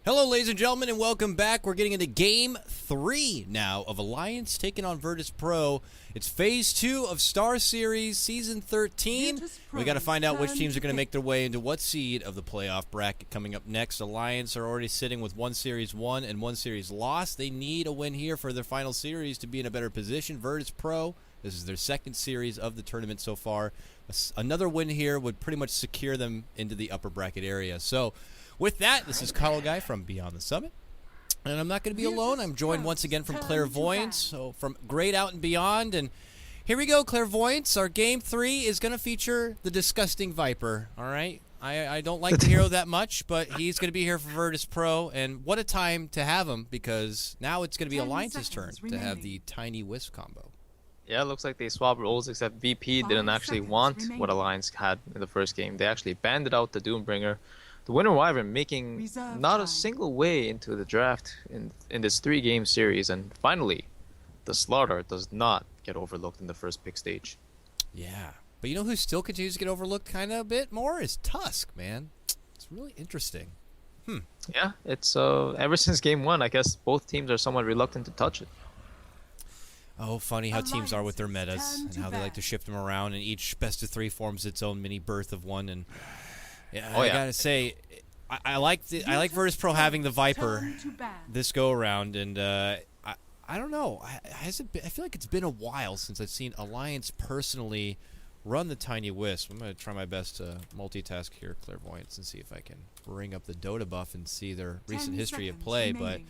Hello, ladies and gentlemen, and welcome back. We're getting into Game 3 now of Alliance taking on Virtus Pro. It's Phase 2 of Star Series Season 13. We got to find out which teams are going to make their way into what seed of the playoff bracket coming up next. Alliance are already sitting with one Series won and one Series lost. They need a win here for their final series to be in a better position. Virtus Pro, this is their second series of the tournament so far. Another win here would pretty much secure them into the upper bracket area. So, with that, this is KotLGuy from Beyond the Summit. And I'm not going to be alone. I'm joined once again from Clairvoyance, so from Great Out and Beyond. And here we go, Clairvoyance. Our Game 3 is going to feature the Disgusting Viper, all right? I don't like the hero that much, but he's going to be here for Virtus Pro. And what a time to have him, because now it's going to be Alliance's turn to have the Tiny Wisp combo. Yeah, it looks like they swapped roles, except VP didn't actually want what Alliance had in the first game. They actually banded out the Doombringer. The Winter Wyvern making not a single way into the draft in this 3-game series. And finally, the Slaughter does not get overlooked in the first pick stage. Yeah. But you know who still continues to get overlooked kind of a bit more? Is Tusk, man. It's really interesting. Yeah, it's ever since game 1, I guess both teams are somewhat reluctant to touch it. Oh, funny how teams are with their metas and how they like to shift them around, and each best-of-3 forms its own mini birth of one. And I gotta say, I like Virtus Pro having the Viper this go around, and I don't know. I feel like it's been a while since I've seen Alliance personally run the Tiny Wisp. I'm gonna try my best to multitask here, Clairvoyance, and see if I can bring up the Dota buff and see their recent history of play. But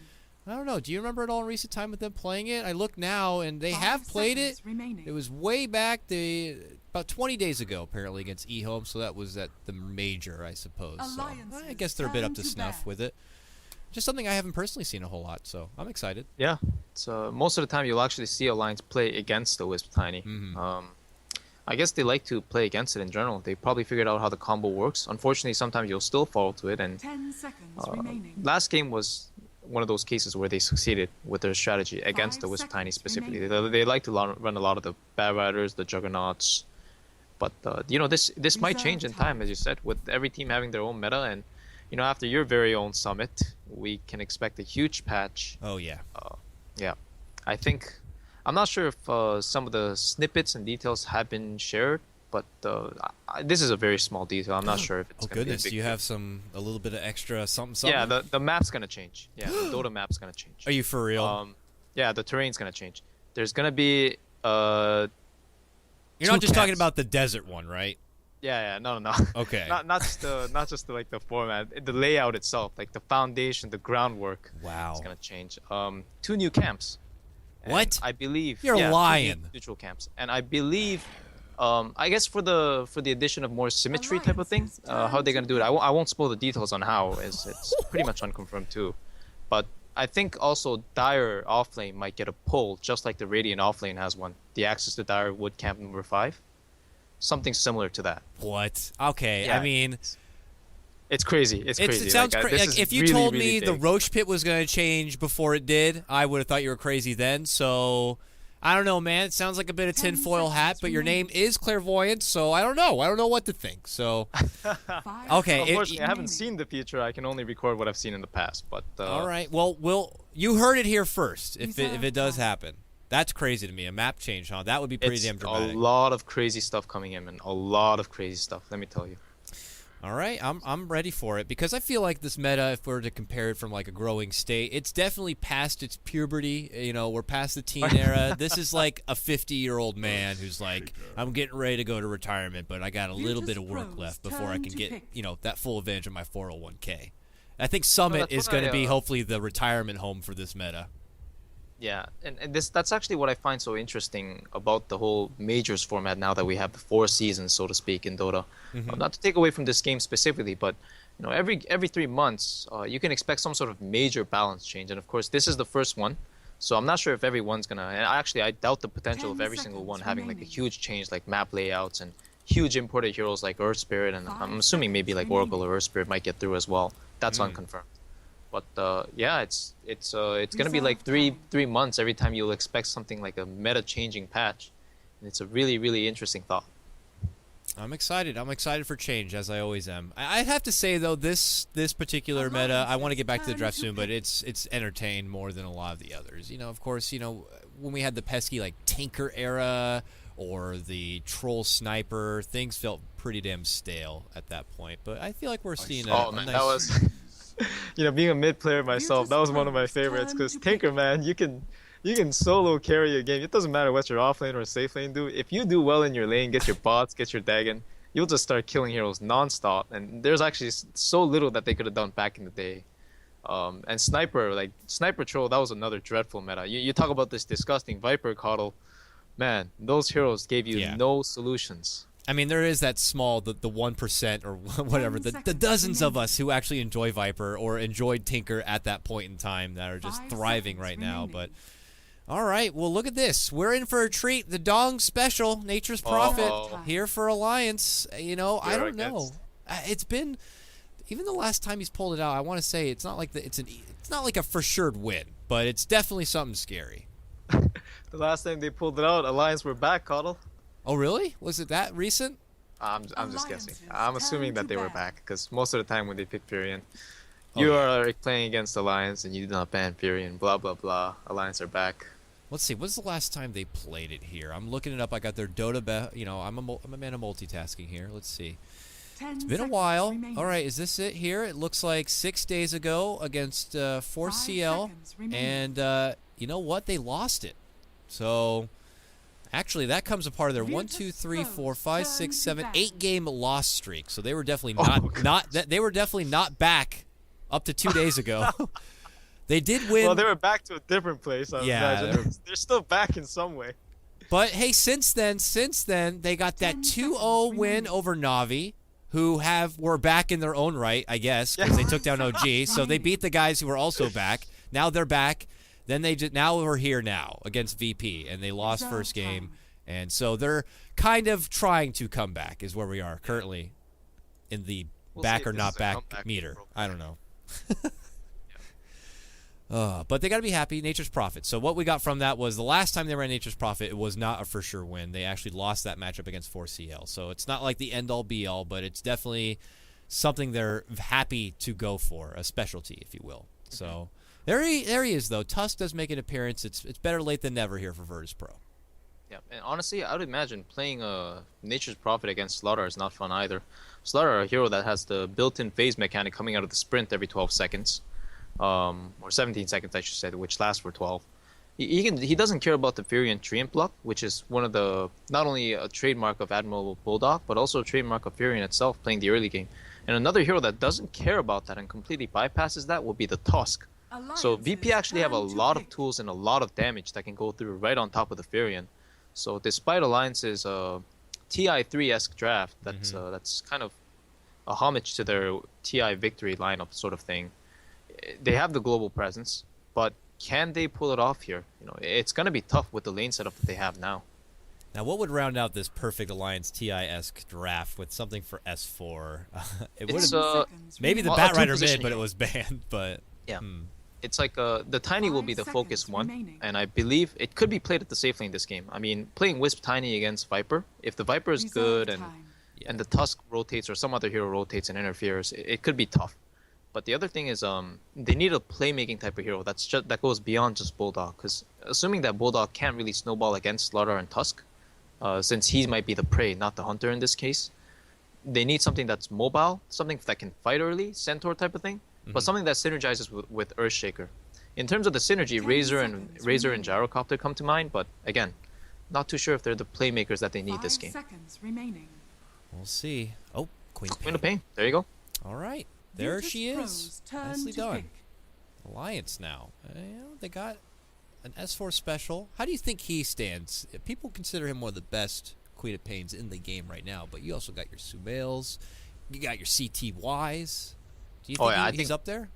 I don't know. Do you remember at all in recent time with them playing it? I look now, and they have played it. It was way back, about 20 days ago, apparently, against eHome, so that was at the major, I suppose. So I guess they're a bit up to snuff with it. Just something I haven't personally seen a whole lot, so I'm excited. Yeah, so most of the time you'll actually see Alliance play against the Wisp Tiny. I guess they like to play against it in general. They probably figured out how the combo works. Unfortunately, sometimes you'll still fall to it, and 10 seconds remaining. last game was one of those cases where they succeeded with their strategy against the Wisp Tiny specifically. They like to run a lot of the Bad Riders, the Juggernauts, but you know, this might change in time, as you said, with every team having their own meta. And you know, after your very own summit, we can expect a huge patch. Oh yeah. Yeah, I think I'm not sure if some of the snippets and details have been shared, but this is a very small detail. I'm not sure if it's. Oh goodness, do you have a little bit of extra something? Yeah, the map's gonna change. Yeah, the Dota map's gonna change. Are you for real? Yeah, the terrain's gonna change. There's gonna be You're not just talking about the desert one, right? Yeah, no. Okay. not just like the format, the layout itself, like the foundation, the groundwork. Wow. It's gonna change. 2 new camps. What? I believe You're lying. 2 new neutral camps, and I believe, I guess for the addition of more symmetry type of thing, how they're gonna do it. I won't spoil the details on how. It's pretty much unconfirmed too, but I think also Dire offlane might get a pull, just like the Radiant offlane has one. The access to Dire Wood Camp number 5, something similar to that. What? Okay, Yeah, I mean, it's crazy. It sounds crazy. Like, if you really, told really me big. the Roach Pit was going to change before it did, I would have thought you were crazy then. So, I don't know, man. It sounds like a bit of tinfoil hat, but your name is Clairvoyance, so I don't know. I don't know what to think. So, okay. Unfortunately, I haven't seen the future. I can only record what I've seen in the past. But all right. Well, you heard it here first. If it does happen, that's crazy to me. A map change, huh? That would be pretty damn dramatic. A lot of crazy stuff coming in, man. A lot of crazy stuff. Let me tell you. All right, I'm ready for it, because I feel like this meta, if we were to compare it from like a growing state, it's definitely past its puberty. You know, we're past the teen era. This is like a 50-year-old man who's like, I'm getting ready to go to retirement, but I got a little bit of work left before I can get, you know, that full advantage of my 401k. I think Summit is going to be hopefully the retirement home for this meta. Yeah, and that's actually what I find so interesting about the whole majors format now that we have the 4 seasons, so to speak, in Dota. Not to take away from this game specifically, but you know, every 3 months you can expect some sort of major balance change, and of course this is the first one. So I'm not sure if everyone's gonna. And actually, I doubt the potential of every single one having like a huge change, like map layouts and huge imported heroes like Earth Spirit, and I'm assuming maybe like Oracle or Earth Spirit might get through as well. That's unconfirmed. But yeah, it's gonna be like three months every time you'll expect something like a meta changing patch, and it's a really interesting thought. I'm excited. I'm excited for change, as I always am. I have to say, though, this particular meta, I want to get back to the draft soon, but it's entertained more than a lot of the others. Of course, when we had the pesky, like, Tinker era or the Troll Sniper, things felt pretty damn stale at that point. But I feel like we're seeing a man, nice... that was... being a mid player myself, that was one of my favorites, because Tinker, man, you can solo carry a game. It doesn't matter what your offlane or safe lane do. If you do well in your lane, get your bots, get your Dagon, you'll just start killing heroes non-stop. And there's actually so little that they could have done back in the day. And Sniper Troll, that was another dreadful meta. You talk about this disgusting Viper KotL, man, those heroes gave you no solutions. I mean, there is that small, the 1% or whatever, the dozens of us who actually enjoy Viper or enjoyed Tinker at that point in time that are just thriving right now. But, all right, well, look at this. We're in for a treat. The Dong Special, Nature's Prophet, here for Alliance. I don't know. It's been, even the last time he's pulled it out, I want to say it's not like it's not like a for sure win, but it's definitely something scary. The last time they pulled it out, Alliance were back, KotL. Oh, really? Was it that recent? I'm just guessing. I'm assuming that they were back, because most of the time when they pick Furion, you are playing against Alliance and you do not ban Furion, blah, blah, blah. Alliance are back. Let's see. When's the last time they played it here? I'm looking it up. I got their Dota... I'm a man of multitasking here. Let's see. It's been a while. Remaining. All right, is this it here? It looks like 6 days ago against 4CL. And you know what? They lost it. So... Actually, that comes a part of their 1, 2, 3, 4, 5, 6, 7, 8 game loss streak. So they were definitely they were definitely not back up to 2 days ago. They did win. Well, they were back to a different place. I imagine. They're still back in some way. But hey, since then, they got that 2-0 win over Na'Vi, who were back in their own right, I guess, because they took down OG. So they beat the guys who were also back. Now they're back. Then now we're here now against VP, and they lost first game, and so they're kind of trying to come back. Is where we are currently in the back or not back meter. I don't know. But they got to be happy. Nature's Prophet. So what we got from that was the last time they were in Nature's Prophet, it was not a for sure win. They actually lost that matchup against 4CL. So it's not like the end all be all, but it's definitely something they're happy to go for, a specialty, if you will. So. There he is, though. Tusk does make an appearance. It's better late than never here for Virtus Pro. Yeah, and honestly, I would imagine playing Nature's Prophet against Slaughter is not fun either. Slaughter, a hero that has the built-in phase mechanic coming out of the sprint every 12 seconds, or 17 seconds, I should say, which lasts for 12. He doesn't care about the Furion Treant Block, which is one of the not only a trademark of Admiral Bulldog, but also a trademark of Furion itself playing the early game. And another hero that doesn't care about that and completely bypasses that will be the Tusk. So VP actually have a lot of tools and a lot of damage that can go through right on top of the Furion. So despite Alliance's TI3-esque draft, that's kind of a homage to their TI victory lineup sort of thing. They have the global presence, but can they pull it off here? It's going to be tough with the lane setup that they have now. Now, what would round out this perfect Alliance TI-esque draft with something for S4? It would maybe the Batrider mid, but it was banned. But yeah. It's like the Tiny will be the focus one, and I believe it could be played at the safe lane this game. I mean, playing Wisp Tiny against Viper, if the Viper is good and the Tusk rotates or some other hero rotates and interferes, it could be tough. But the other thing is they need a playmaking type of hero that goes beyond just Bulldog, because assuming that Bulldog can't really snowball against Slaughter and Tusk, since he might be the prey, not the hunter in this case, they need something that's mobile, something that can fight early, Centaur type of thing. But something that synergizes with Earthshaker. In terms of the synergy, Razor and Gyrocopter come to mind, but again, not too sure if they're the playmakers that they need this game. We'll see. Oh, Queen of Pain. There you go. All right. There she is. Nicely done. Alliance now. They got an S4 special. How do you think he stands? People consider him one of the best Queen of Pains in the game right now, but you also got your Sumails. You got your CTYs. Do you think he's up there?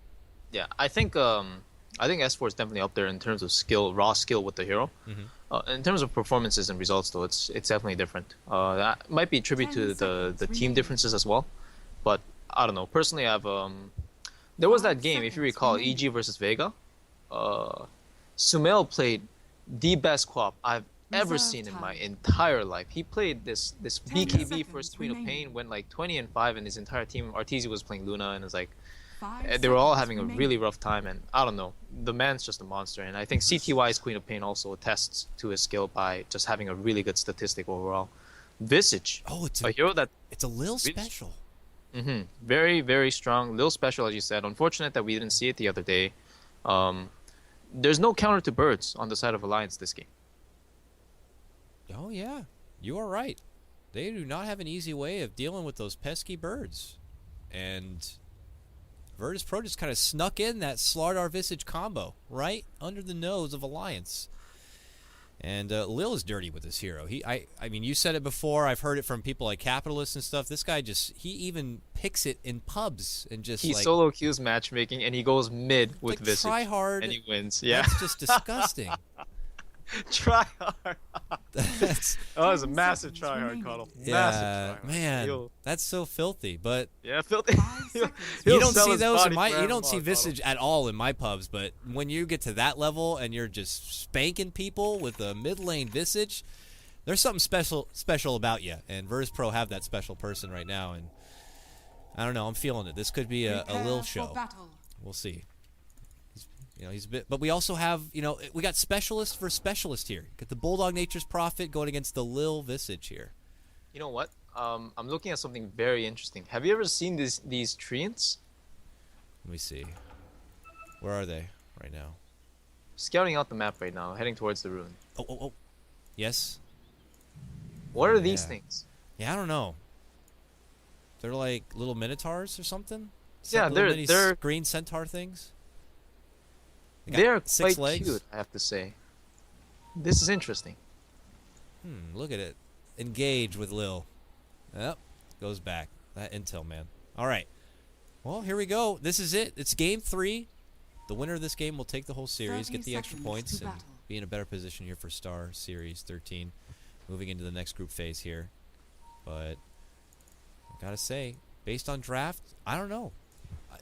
Yeah, I think S4 is definitely up there in terms of skill, raw skill with the hero. In terms of performances and results, though, it's definitely different. That might be a tribute to the team differences as well. But I don't know. Personally, there was that game, if you recall, EG versus Vega. Sumail played the best co-op I've ever seen in my entire life. He played this BKB first Queen of Pain, went like 20-5, and his entire team, Arteezy was playing Luna, and it's like they were all having a really rough time. And I don't know, the man's just a monster. And I think CTY's Queen of Pain also attests to his skill by just having a really good statistic overall. Visage, it's a hero that it's a little special. Very, very strong, little special, as you said. Unfortunate that we didn't see it the other day. There's no counter to birds on the side of Alliance this game. Oh yeah, you are right. They do not have an easy way of dealing with those pesky birds. And Virtus Pro just kind of snuck in that Slardar Visage combo right under the nose of Alliance. And Lil is dirty with this hero. I mean, you said it before. I've heard it from people like Capitalists and stuff. This guy he even picks it in pubs and just he solo queues matchmaking and he goes mid with Visage. Try hard. And he wins. Yeah. That's just disgusting. Try hard. That was a massive try hard, Kotl. Yeah, massive try hard. Man, that's so filthy. But yeah, filthy. You don't see those in my. You don't see Visage at all in my pubs. But when you get to that level and you're just spanking people with a mid lane Visage, there's something special about you. And Virtus Pro have that special person right now. And I don't know. I'm feeling it. This could be a Lil show. We'll see. He's a bit, but we also have, we got specialist for specialist here. Get the Bulldog Nature's Prophet going against the Lil Visage here. You know what? I'm looking at something very interesting. Have you ever seen these treants? Let me see. Where are they right now? Scouting out the map right now, heading towards the ruin. Oh. Yes. What are these things? Yeah, I don't know. They're like little minotaurs or something? Yeah, they're green centaur things. They're six quite legs. cute, I have to say. This is interesting. Look at it. Engage with Lil. Yep. Goes back. That intel, man. All right. Well, here we go. This is it. It's game 3. The winner of this game will take the whole series, get the extra points, and be in a better position here for Star Series 13. Moving into the next group phase here. But I gotta say, based on draft, I don't know.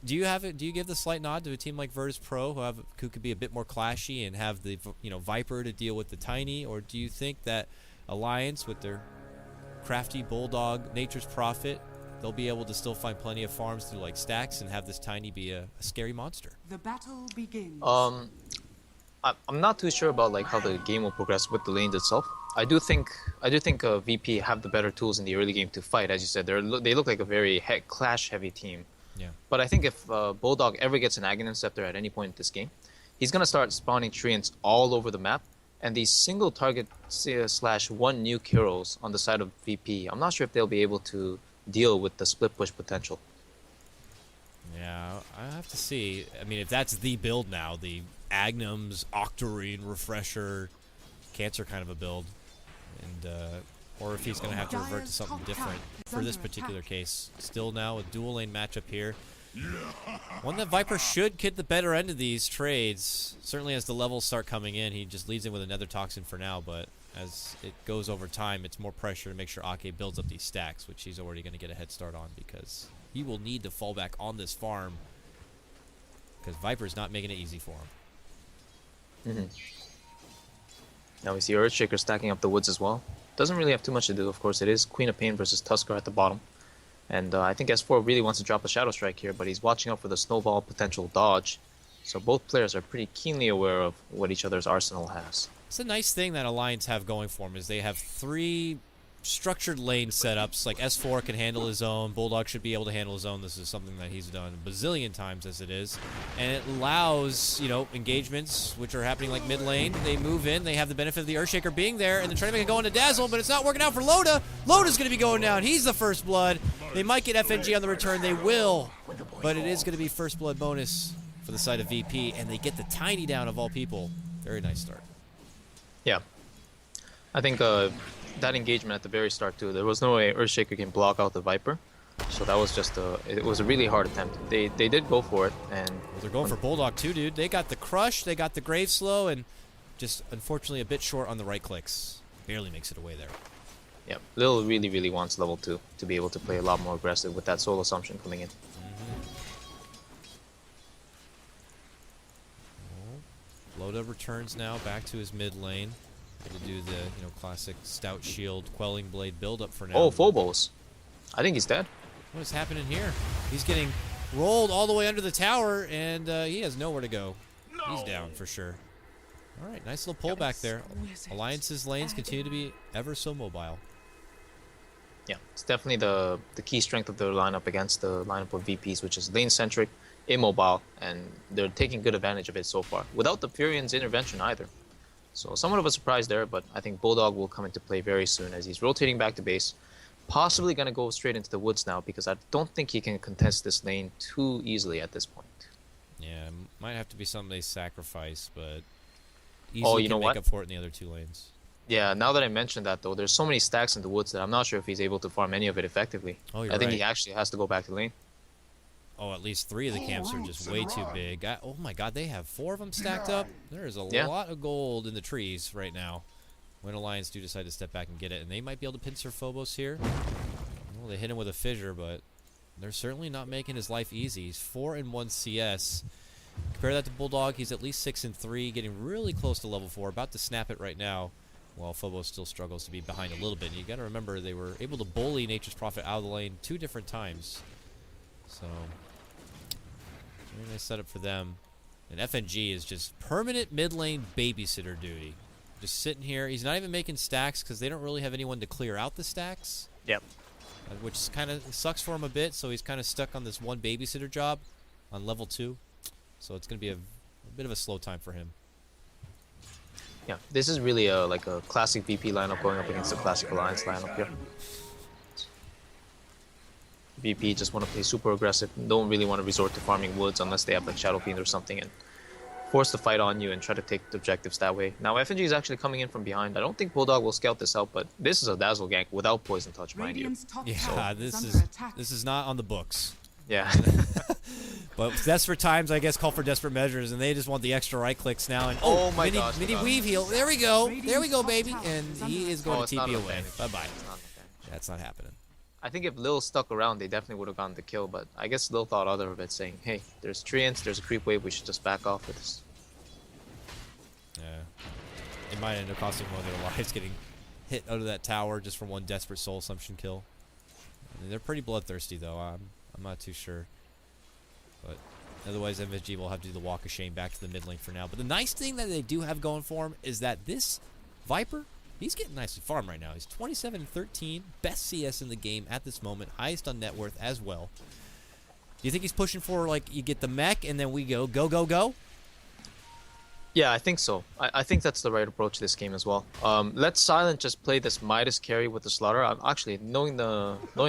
Do you give the slight nod to a team like Virtus Pro who could be a bit more clashy and have the Viper to deal with the Tiny, or do you think that Alliance with their crafty Bulldog Nature's Prophet, they'll be able to still find plenty of farms through like stacks and have this Tiny be a scary monster? The battle begins. I'm not too sure about how the game will progress with the lanes itself. I do think VP have the better tools in the early game to fight. As you said, they look like a very clash heavy team. Yeah. But I think if Bulldog ever gets an Aghanim Scepter at any point in this game, he's going to start spawning treants all over the map, and these single target / one nuke heroes on the side of VP, I'm not sure if they'll be able to deal with the split push potential. Yeah, I have to see. I mean, if that's the build now, the Agnum's Octarine Refresher Cancer kind of a build, and or if he's going to have to revert to something different for this particular case. Still now a dual lane matchup here. One that Viper should get the better end of these trades. Certainly as the levels start coming in, he just leads in with another Toxin for now, but as it goes over time, it's more pressure to make sure Ake builds up these stacks, which he's already going to get a head start on because he will need to fall back on this farm because Viper's not making it easy for him. Now we see Earthshaker stacking up the woods as well. Doesn't really have too much to do, of course. It is Queen of Pain versus Tusker at the bottom. And I think S4 really wants to drop a Shadow Strike here, but he's watching out for the Snowball potential dodge. So both players are pretty keenly aware of what each other's arsenal has. It's a nice thing that Alliance have going for them is they have 3 structured lane setups. Like S4 can handle his own. Bulldog should be able to handle his own. This is something that he's done a bazillion times as it is. And it allows, engagements which are happening like mid lane. They move in. They have the benefit of the Earthshaker being there. And they're trying to make it go into Dazzle, but it's not working out for Loda. Loda's going to be going down. He's the first blood. They might get FNG on the return. They will. But it is going to be first blood bonus for the side of VP. And they get the Tiny down of all people. Very nice start. Yeah. I think that engagement at the very start too, there was no way Earthshaker can block out the Viper. So that was just it was a really hard attempt. They did go for it, and they're going for Bulldog too, dude. They got the crush, they got the Grave Slow, and just unfortunately a bit short on the right clicks. Barely makes it away there. Yeah, Lil really wants level 2 to be able to play a lot more aggressive with that soul assumption coming in. Loda returns now back to his mid lane. Able to do the classic stout shield quelling blade build-up for now. Oh, Phobos. I think he's dead. What is happening here? He's getting rolled all the way under the tower, and he has nowhere to go. He's down for sure. All right, nice little pullback there. Alliance's lanes continue to be ever so mobile. Yeah, it's definitely the key strength of their lineup against the lineup of VPs, which is lane-centric, immobile, and they're taking good advantage of it so far, without the Furion's intervention either. So somewhat of a surprise there, but I think Bulldog will come into play very soon as he's rotating back to base. Possibly going to go straight into the woods now because I don't think he can contest this lane too easily at this point. Yeah, might have to be something they sacrifice, but Oh, easily you can know make what? up for it in the other two lanes. Yeah, now that I mentioned that though, there's so many stacks in the woods that I'm not sure if he's able to farm any of it effectively. Oh, you're I think right. he actually has to go back to lane. Oh, at least 3 of the camps are just way too big. Oh my god, they have 4 of them stacked up. There is a lot of gold in the trees right now. When Alliance do decide to step back and get it, and they might be able to pincer Phobos here. Well, they hit him with a fissure, but they're certainly not making his life easy. He's 4-1 CS. Compare that to Bulldog, he's at least 6-3, getting really close to level 4, about to snap it right now, while Phobos still struggles to be behind a little bit. And you got to remember, they were able to bully Nature's Prophet out of the lane 2 different times. So, very nice setup for them. And FNG is just permanent mid lane babysitter duty. Just sitting here. He's not even making stacks because they don't really have anyone to clear out the stacks. Yep. Which kind of sucks for him a bit, so he's kind of stuck on this one babysitter job on level 2. So it's going to be a bit of a slow time for him. Yeah, this is really like a classic VP lineup going up against the classic Alliance lineup here. VP just want to play super aggressive, don't really want to resort to farming woods unless they have like Shadow Fiend or something, and force the fight on you and try to take the objectives that way. Now FNG is actually coming in from behind. I don't think Bulldog will scout this out, but this is a Dazzle gank without Poison Touch, mind you. Yeah, this is not on the books. Yeah. But desperate times, I guess, call for desperate measures, and they just want the extra right clicks now. And oh my gosh, mini weave heal. There we go. There we go, baby. And he is going to TP away. Bye-bye. That's not happening. I think if Lil stuck around, they definitely would have gotten the kill, but I guess Lil thought other of it, saying, hey, there's treants, there's a creep wave, we should just back off with this. Yeah. It might end up costing one of their lives getting hit out of that tower just for one desperate soul assumption kill. And they're pretty bloodthirsty, though. I'm not too sure. But otherwise, MSG will have to do the walk of shame back to the mid lane for now. But the nice thing that they do have going for him is that this Viper, he's getting nicely farmed right now. He's 27-13, best CS in the game at this moment, highest on net worth as well. Do you think he's pushing for, like, you get the mech and then we go, go, go, go? Yeah, I think so. I think that's the right approach to this game as well. Let Silent just play this Midas carry with the Slaughter. I'm actually, knowing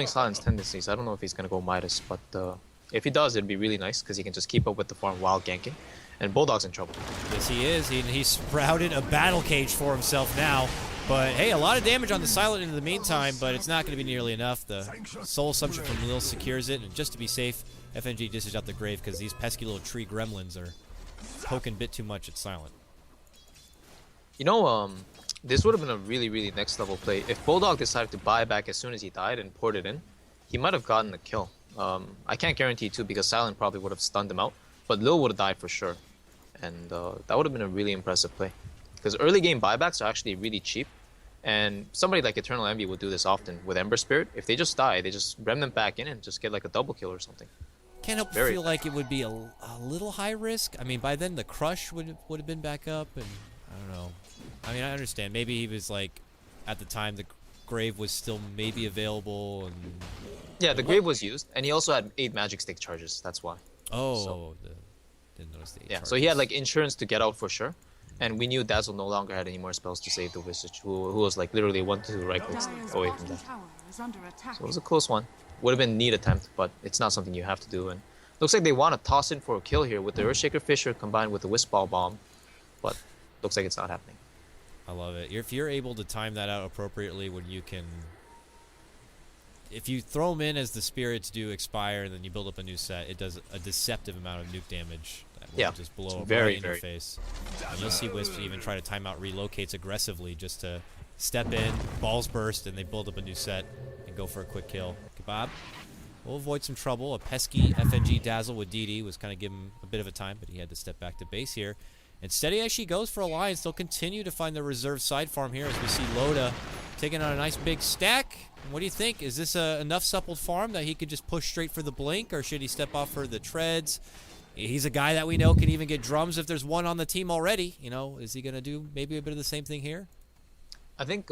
Silent's tendencies, I don't know if he's going to go Midas, but if he does, it'd be really nice because he can just keep up with the farm while ganking. And Bulldog's in trouble. Yes, he is. He sprouted a battle cage for himself now. But, hey, a lot of damage on the Silent in the meantime, but it's not going to be nearly enough. The Soul Assumption from Lil secures it, and just to be safe, FNG dishes out the grave because these pesky little tree gremlins are poking a bit too much at Silent. You know, this would have been a really, really next level play. If Bulldog decided to buy back as soon as he died and poured it in, he might have gotten the kill. I can't guarantee too because Silent probably would have stunned him out, but Lil would have died for sure. And that would have been a really impressive play. Because early game buybacks are actually really cheap. And somebody like Eternal Envy would do this often with Ember Spirit. If they just die, they just rem them back in and just get like a double kill or something. Can't help but feel like it would be a little high risk. I mean, by then the Crush would have been back up, and I don't know. I mean, I understand. Maybe he was like, at the time, the Grave was still maybe available. And yeah, the Grave was used, and he also had 8 Magic Stick charges. That's why. Oh, so, didn't notice the 8 yeah, charges. so he had like insurance to get out for sure. And we knew Dazzle no longer had any more spells to save the Visage, who was like literally 1 to 2 right clicks away from that. So it was a close one. Would have been a neat attempt, but it's not something you have to do. And looks like they want to toss in for a kill here with the Earthshaker Fisher combined with the Wisp Ball Bomb, but looks like it's not happening. I love it. If you're able to time that out appropriately when you can... If you throw them in as the spirits do expire and then you build up a new set, it does a deceptive amount of nuke damage. That will just blow up right in your face. And you'll see Wisp even try to time out relocates aggressively just to step in, balls burst, and they build up a new set and go for a quick kill. Kebab will avoid some trouble. A pesky FNG Dazzle with DD was kind of giving him a bit of a time, but he had to step back to base here. And steady as she goes for Alliance, they'll continue to find the reserve side farm here as we see Loda taking on a nice big stack. What do you think? Is this enough suppled farm that he could just push straight for the blink, or should he step off for the treads? He's a guy that we know can even get drums if there's one on the team already. You know, is he going to do maybe a bit of the same thing here? I think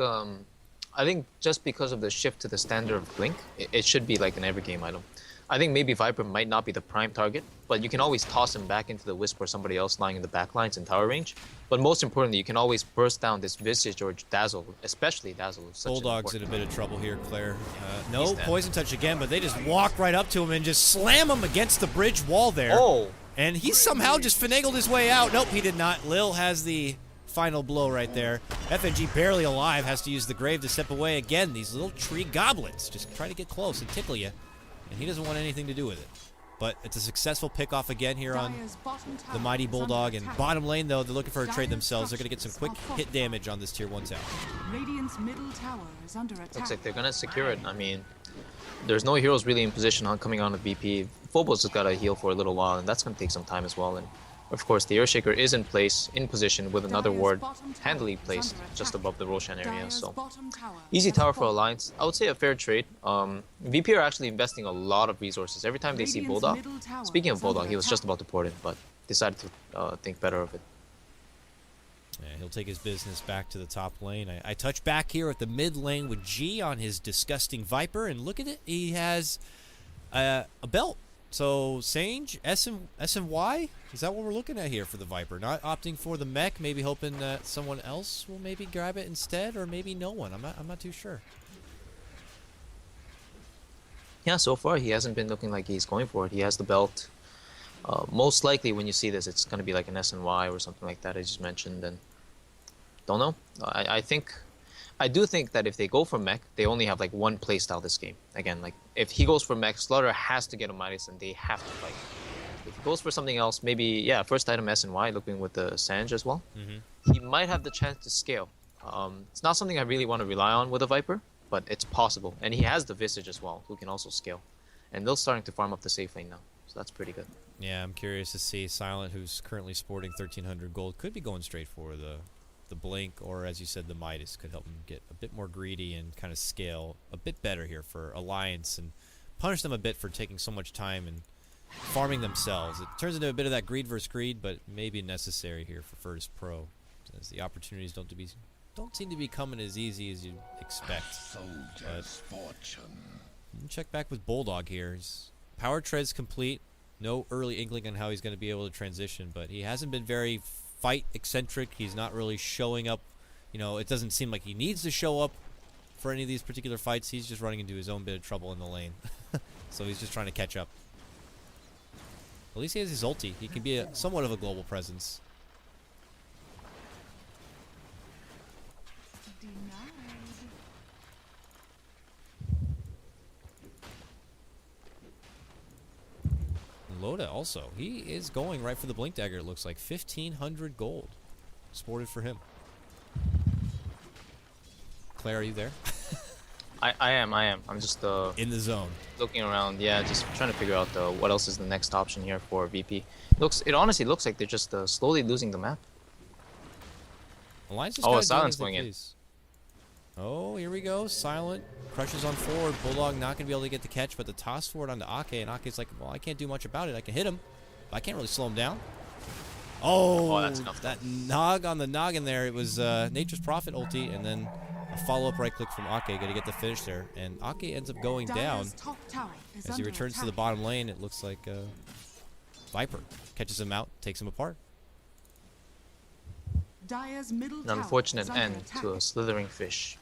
just because of the shift to the standard of blink, it should be like an every game item. I think maybe Viper might not be the prime target, but you can always toss him back into the Wisp or somebody else lying in the back lines in tower range. But most importantly, you can always burst down this Visage or Dazzle, especially Dazzle. Bulldog's in a bit of trouble here, Claire. No poison touch again, but they just walk right up to him and just slam him against the bridge wall there. Oh! And he somehow just finagled his way out. Nope, he did not. Lil has the final blow right there. FNG barely alive, has to use the grave to step away again. These little tree goblins just try to get close and tickle you. And he doesn't want anything to do with it. But it's a successful pickoff again here on the mighty Bulldog. And bottom lane, though, they're looking for a trade themselves. They're going to get some quick hit damage on this tier 1 tower. Radiant's middle tower is under attack. Looks like they're going to secure it. I mean, there's no heroes really in position on coming on the VP. Phobos has got to heal for a little while, and that's going to take some time as well. And of course, the Earthshaker is in place, in position, with another ward handily placed just above the Roshan area. So, easy tower for Alliance. I would say a fair trade. VP are actually investing a lot of resources. Every time they see Bulldog, speaking of Bulldog, he was just about to port in, but decided to think better of it. Yeah, he'll take his business back to the top lane. I touch back here at the mid lane with G on his disgusting Viper, and look at it. He has a belt. So, Sange, S and Y, is that what we're looking at here for the Viper? Not opting for the mech, maybe hoping that someone else will maybe grab it instead, or maybe no one. I'm not too sure. Yeah, so far he hasn't been looking like he's going for it. He has the belt. Most likely when you see this, it's going to be like an SNY or something like that I just mentioned, and don't know. I do think that if they go for mech, they only have like one playstyle this game. Again, like if he goes for mech, Slaughter has to get a Midas and they have to fight. If he goes for something else, maybe, yeah, first item SNY, looking with the Sange as well. He might have the chance to scale. It's not something I really want to rely on with a Viper, but it's possible. And he has the Visage as well, who can also scale. And they're starting to farm up the safe lane now, so that's pretty good. Yeah, I'm curious to see Silent, who's currently sporting 1,300 gold, could be going straight for the blink, or as you said, the Midas could help him get a bit more greedy and kind of scale a bit better here for Alliance and punish them a bit for taking so much time and farming themselves. It turns into a bit of that greed versus greed, but maybe necessary here for Virtus Pro, as the opportunities don't seem to be coming as easy as you'd expect. Check back with Bulldog here. His power tread's complete. No early inkling on how he's going to be able to transition, but he hasn't been very fight eccentric. He's not really showing up. You know, it doesn't seem like he needs to show up for any of these particular fights. He's just running into his own bit of trouble in the lane. So he's just trying to catch up. At least he has his ulti. He can be somewhat of a global presence. Loda also. He is going right for the Blink Dagger, it looks like. 1,500 gold sported for him. Claire, are you there? I am. I'm just in the zone. Looking around, yeah, just trying to figure out what else is the next option here for VP. It honestly looks like they're just slowly losing the map. Alliance just Silence going in. Oh, here we go. Silent crushes on forward. Bulldog not going to be able to get the catch, but the toss forward onto Ake, and Ake's like, well, I can't do much about it. I can hit him, but I can't really slow him down. Oh, that's enough. That nog on the noggin there. It was Nature's Prophet ulti, and then a follow-up right click from Ake. Going to get the finish there, and Ake ends up going down. As he returns to the bottom lane, it looks like Viper catches him out, takes him apart. An unfortunate end to a slithering fish.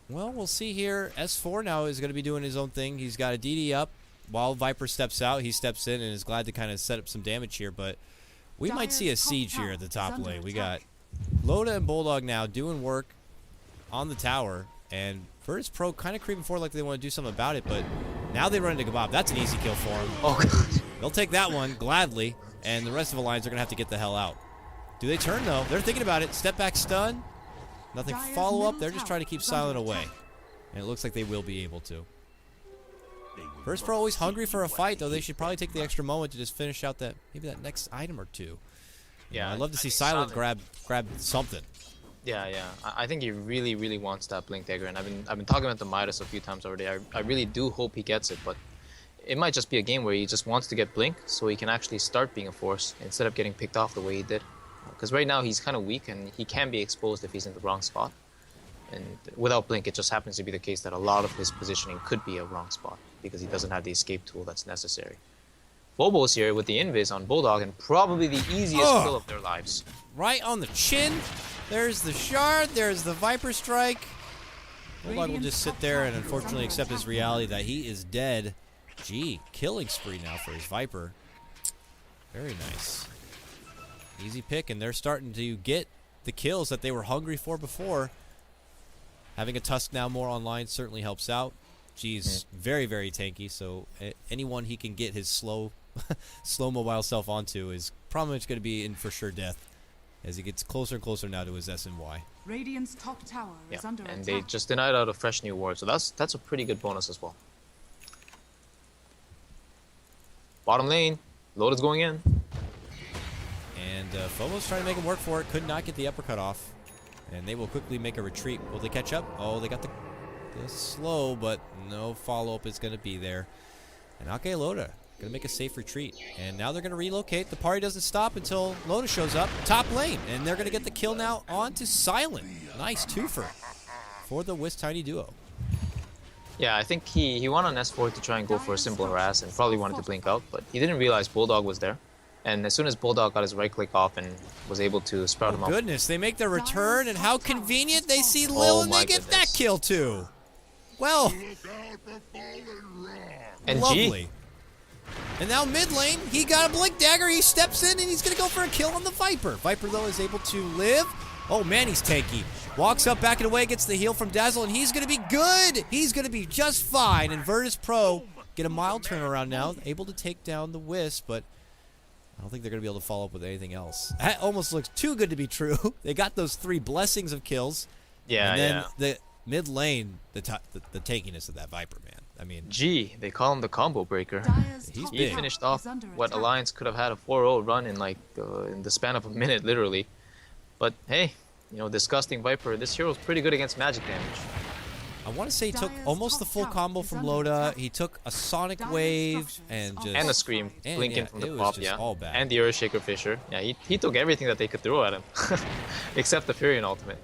Well, we'll see here. S4 now is going to be doing his own thing. He's got a DD up. While Viper steps out, he steps in and is glad to kind of set up some damage here. But we might see a siege here at the top lane. We got Loda and Bulldog now doing work on the tower. And Virtus Pro kind of creeping forward like they want to do something about it. But now they run into Kebab. That's an easy kill for him. Oh, God. They'll take that one gladly. And the rest of Alliance are going to have to get the hell out. Do they turn, though? They're thinking about it. Step back stun. Nothing follow-up. They're just trying to keep Silent away. And it looks like they will be able to. Virtus Pro always hungry for a fight, though. They should probably take the extra moment to just finish out maybe that next item or two. Yeah, I'd love to see think Silent grab something. Yeah, yeah. I think he really, really wants that Blink Dagger, and I've been talking about the Midas a few times already. I really do hope he gets it, but it might just be a game where he just wants to get Blink so he can actually start being a force instead of getting picked off the way he did. Because right now he's kind of weak and he can be exposed if he's in the wrong spot. And without Blink, it just happens to be the case that a lot of his positioning could be a wrong spot because he doesn't have the escape tool that's necessary. Bobo's here with the invis on Bulldog and probably the easiest kill of their lives. Right on the chin. There's the shard. There's the Viper Strike. Bulldog will just sit there and unfortunately accept his reality that he is dead. Gee, killing spree now for his Viper. Very nice. Easy pick, and they're starting to get the kills that they were hungry for before. Having a Tusk now more online certainly helps out. G's very, very tanky, so anyone he can get his slow mobile self onto is probably going to be in for sure death as he gets closer and closer now to his S and Y. Radiant's top tower is under and attack. they just denied out a fresh new ward, so that's a pretty good bonus as well. Bottom lane, Loda's going in. And Phobos trying to make him work for it. Could not get the uppercut off. And they will quickly make a retreat. Will they catch up? Oh, they got the slow, but no follow-up is going to be there. And Ake Loda going to make a safe retreat. And now they're going to relocate. The party doesn't stop until Loda shows up. Top lane. And they're going to get the kill now onto Silent. Nice twofer for the Wisp Tiny duo. Yeah, I think he went on S4 to try and go for a simple harass and probably wanted to blink out, but he didn't realize Bulldog was there. And as soon as Bulldog got his right click off and was able to sprout him up. Goodness, they make their return, and how convenient they see Lil, and they get that kill too. Well, and lovely. And now mid lane, he got a Blink Dagger, he steps in, and he's going to go for a kill on the Viper. Viper, though, is able to live. Oh, man, he's tanky. Walks up, back and away, gets the heal from Dazzle, and he's going to be good. He's going to be just fine. And Virtus Pro get a mild turnaround now, able to take down the Wisp, but I don't think they're going to be able to follow up with anything else. That almost looks too good to be true. They got those 3 blessings of kills. Yeah, and then the mid lane, the tankiness of that Viper, man. I mean, G, they call him the combo breaker. He's He big. finished off what Alliance could have had a 4-0 run in like in the span of a minute, literally. But hey, you know, disgusting Viper. This hero's pretty good against magic damage. I want to say he took almost the full combo from Loda. He took a Sonic Wave and just... And the Scream, blinking from the pop, all bad. And the Earthshaker Fisher. Yeah, he took everything that they could throw at him. Except the Furion ultimate.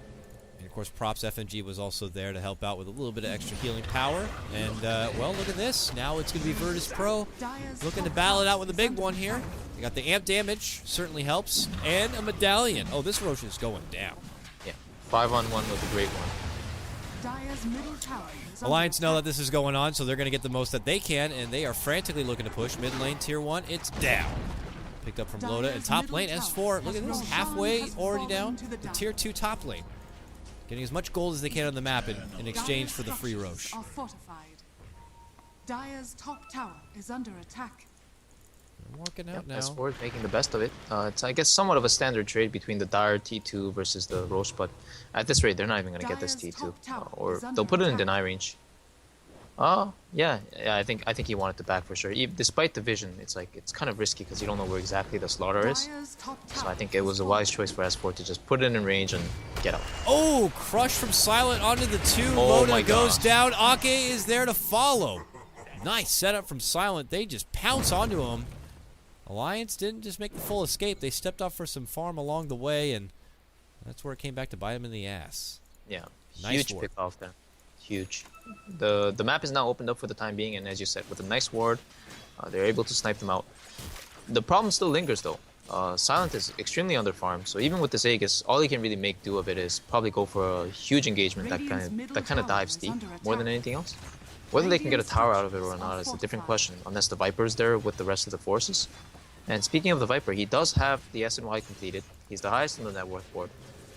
And of course, Props FNG was also there to help out with a little bit of extra healing power. And, well, look at this. Now it's going to be Virtus Pro looking to battle it out with a big one here. They got the amp damage, certainly helps. And a medallion. Oh, this Roche is going down. Yeah, 5-on-1 was a great one. Alliance know that this is going on, so they're going to get the most that they can, and they are frantically looking to push. Mid lane, tier 1, it's down. Picked up from Loda, and top lane, S4, look at this, halfway already down. The tier 2 top lane. Getting as much gold as they can on the map in exchange for the free Roche. Dire's top tower is under attack. They're walking out now. S4 is making the best of it. It's, I guess, somewhat of a standard trade between the Dire T2 versus the Roche, but at this rate, they're not even going to get this T2. Or they'll put it in deny range. Yeah, I think he wanted to back for sure. Despite the vision, it's kind of risky because you don't know where exactly the slaughter is. So I think it was a wise choice for S4 to just put it in range and get out. Oh, crush from Silent onto the 2. Oh Loda my goes God. down. Ake is there to follow. Nice setup from Silent. They just pounce onto him. Alliance didn't just make the full escape. They stepped up for some farm along the way, and that's where it came back to bite him in the ass. Yeah, Nice huge ward. pick off there. Huge. The map is now opened up for the time being, and as you said, with a nice ward, they're able to snipe them out. The problem still lingers though. Silent is extremely underfarmed, so even with this Aegis, all he can really make do of it is probably go for a huge engagement that kind of dives deep more than anything else. Whether they can get a tower out of it or not is a different question, unless the Viper is there with the rest of the forces. And speaking of the Viper, he does have the S&Y completed. He's the highest on the net worth board,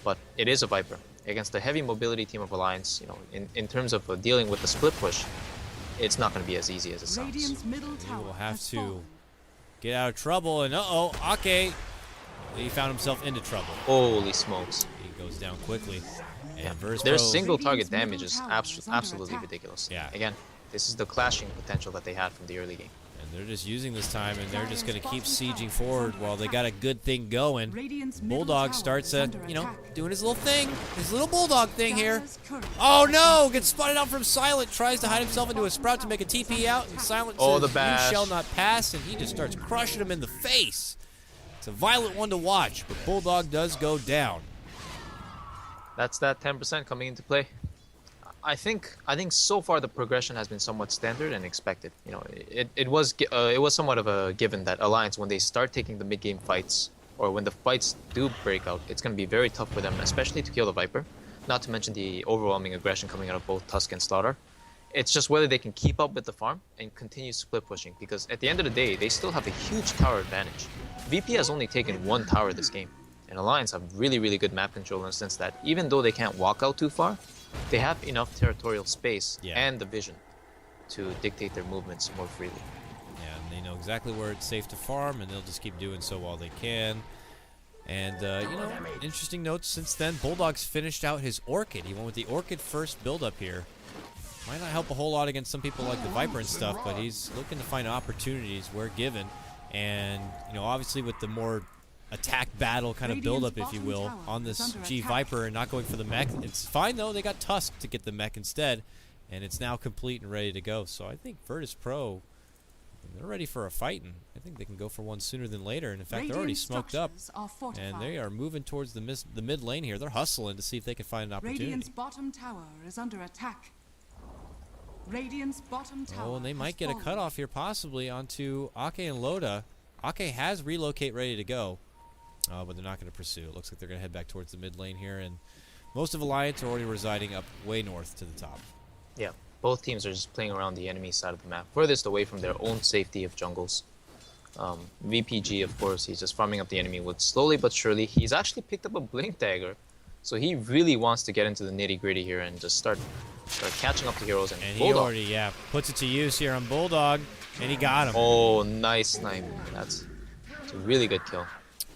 but it is a Viper. Against the heavy mobility team of Alliance, you know, in terms of dealing with the split push, it's not going to be as easy as it sounds. He will have to get out of trouble, and uh-oh, Ake, he found himself into trouble. Holy smokes. He goes down quickly. And Virtus Their Pro, single target damage is absolutely ridiculous. Yeah. Again, this is the clashing potential that they had from the early game. and They're just using this time, and they're just going to keep sieging forward while they got a good thing going. Bulldog starts, doing his little thing, his little Bulldog thing here. Oh no! Gets spotted out from Silent. Tries to hide himself into a Sprout to make a TP out, and Silent says, the bash. "You shall not pass," and he just starts crushing him in the face. It's a violent one to watch, but Bulldog does go down. That's that 10% coming into play. I think so far the progression has been somewhat standard and expected. You know, it was somewhat of a given that Alliance, when they start taking the mid game fights, or when the fights do break out, it's going to be very tough for them, especially to kill the Viper. Not to mention the overwhelming aggression coming out of both Tusk and Slaughter. It's just whether they can keep up with the farm and continue split pushing, because at the end of the day, they still have a huge tower advantage. VP has only taken 1 tower this game, and Alliance have really good map control in the sense that even though they can't walk out too far, they have enough territorial space and the vision to dictate their movements more freely. Yeah, and they know exactly where it's safe to farm, and they'll just keep doing so while they can. And, interesting notes since then, Bulldog's finished out his Orchid. He went with the Orchid first build-up here. Might not help a whole lot against some people like the Viper and stuff, but he's looking to find opportunities where given. And, obviously with the more attack battle kind of build-up, if you will, on this G Viper and not going for the mech. It's fine, though. They got Tusk to get the mech instead, and it's now complete and ready to go. So I think Virtus Pro, they're ready for a fight, and I think they can go for one sooner than later. And in fact, they're already smoked up, and they are moving towards the mid lane here. They're hustling to see if they can find an opportunity. Radiant's bottom tower is under attack. Radiant's bottom tower. Oh, and they might get a cutoff here, possibly onto Ake and Loda. Ake has relocate ready to go. But they're not going to pursue. It looks like they're going to head back towards the mid lane here, and most of Alliance are already residing up way north to the top. Yeah, both teams are just playing around the enemy side of the map, furthest away from their own safety of jungles. VPG, of course, he's just farming up the enemy with slowly but surely. He's actually picked up a Blink Dagger, so he really wants to get into the nitty-gritty here and just start catching up to heroes. And he already, puts it to use here on Bulldog, and he got him. Oh, nice snipe. That's a really good kill.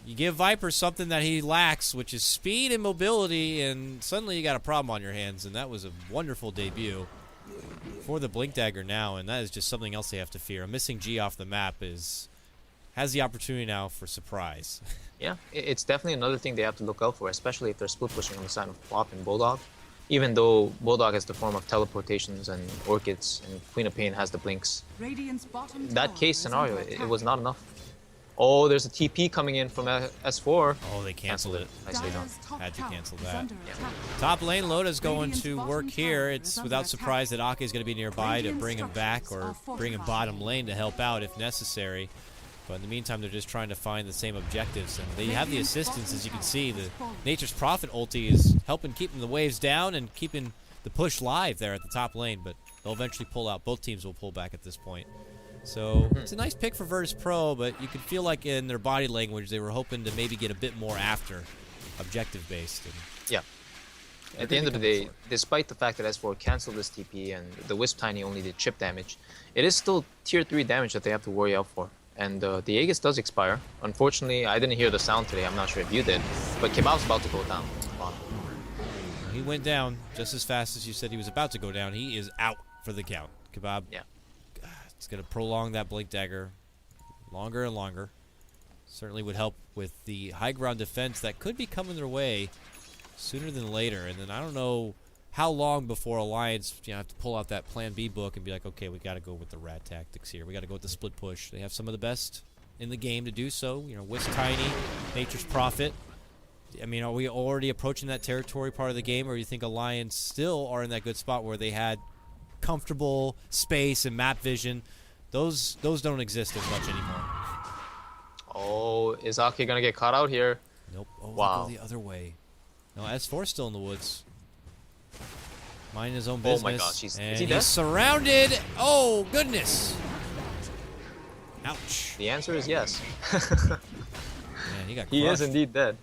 You give Viper something that he lacks, which is speed and mobility, and suddenly you got a problem on your hands, and that was a wonderful debut for the Blink Dagger now, and that is just something else they have to fear. A missing G off the map has the opportunity now for surprise. Yeah, it's definitely another thing they have to look out for, especially if they're split pushing on the side of Flop and Bulldog. Even though Bulldog has the form of teleportations and Orchids, and Queen of Pain has the Blinks. In that case scenario, it was not enough. Oh, there's a TP coming in from S4. Oh, they canceled it. Nicely done. Had to cancel that. Top lane, Loda's going to work here. It's without surprise that Ake is going to be nearby to bring him back or bring him bottom lane to help out if necessary. But in the meantime, they're just trying to find the same objectives. And they have the assistance, as you can see. The Nature's Prophet ulti is helping keeping the waves down and keeping the push live there at the top lane. But they'll eventually pull out. Both teams will pull back at this point. So it's a nice pick for Virtus Pro, but you could feel like in their body language they were hoping to maybe get a bit more after objective-based. Yeah. At the end of the day, despite the fact that S4 canceled this TP and the Wisp Tiny only did chip damage, it is still tier 3 damage that they have to worry out for. And the Aegis does expire. Unfortunately, I didn't hear the sound today. I'm not sure if you did. But Kebab's about to go down. He went down just as fast as you said he was about to go down. He is out for the count. Kebab. Yeah. It's going to prolong that Blink Dagger longer and longer. Certainly would help with the high ground defense that could be coming their way sooner than later. And then I don't know how long before Alliance have to pull out that Plan B book and be like, okay, we got to go with the rat tactics here. We got to go with the split push. They have some of the best in the game to do so. Wisp Tiny, Nature's Prophet. I mean, are we already approaching that territory part of the game, or do you think Alliance still are in that good spot where they had comfortable space and map vision? Those don't exist as much anymore. Oh, is Ake gonna get caught out here? Nope. Oh, wow. Go the other way. No, S4's still in the woods. Minding his own business. Oh my gosh, is he dead? He's surrounded. Oh goodness. Ouch. The answer is yes. Man, he got crushed. He is indeed dead.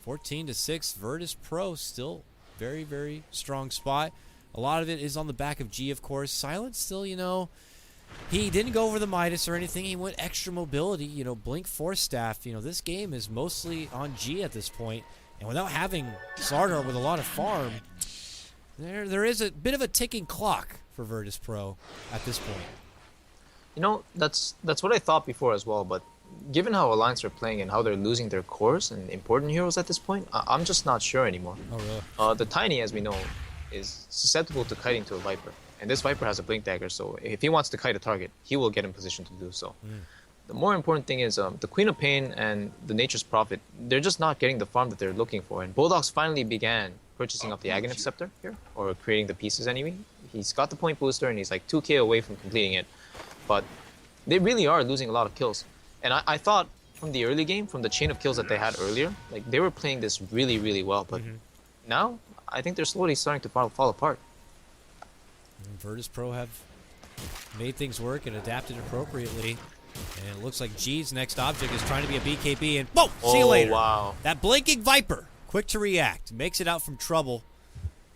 14-6, Virtus Pro still very, very strong spot. A lot of it is on the back of G, of course. Silent still, he didn't go over the Midas or anything. He went extra mobility, Blink Force Staff. This game is mostly on G at this point. And without having Slardar with a lot of farm, there is a bit of a ticking clock for Virtus Pro at this point. You know, that's what I thought before as well, but given how Alliance are playing and how they're losing their cores and important heroes at this point, I'm just not sure anymore. Oh, really? The Tiny, as we know, is susceptible to kiting to a Viper. And this Viper has a Blink Dagger, so if he wants to kite a target, he will get in position to do so. The more important thing is the Queen of Pain and the Nature's Prophet, they're just not getting the farm that they're looking for. And Bulldogs finally began purchasing up the Aghanim Scepter here, or creating the pieces anyway. He's got the point booster and he's like 2k away from completing it. But they really are losing a lot of kills. And I thought from the early game, from the chain of kills that they had earlier, like they were playing this really, really well. But now, I think they're slowly starting to fall apart. And Virtus Pro have made things work and adapted appropriately. And it looks like G's next object is trying to be a BKB, and whoa! See you later. Wow. That blinking Viper, quick to react, makes it out from trouble.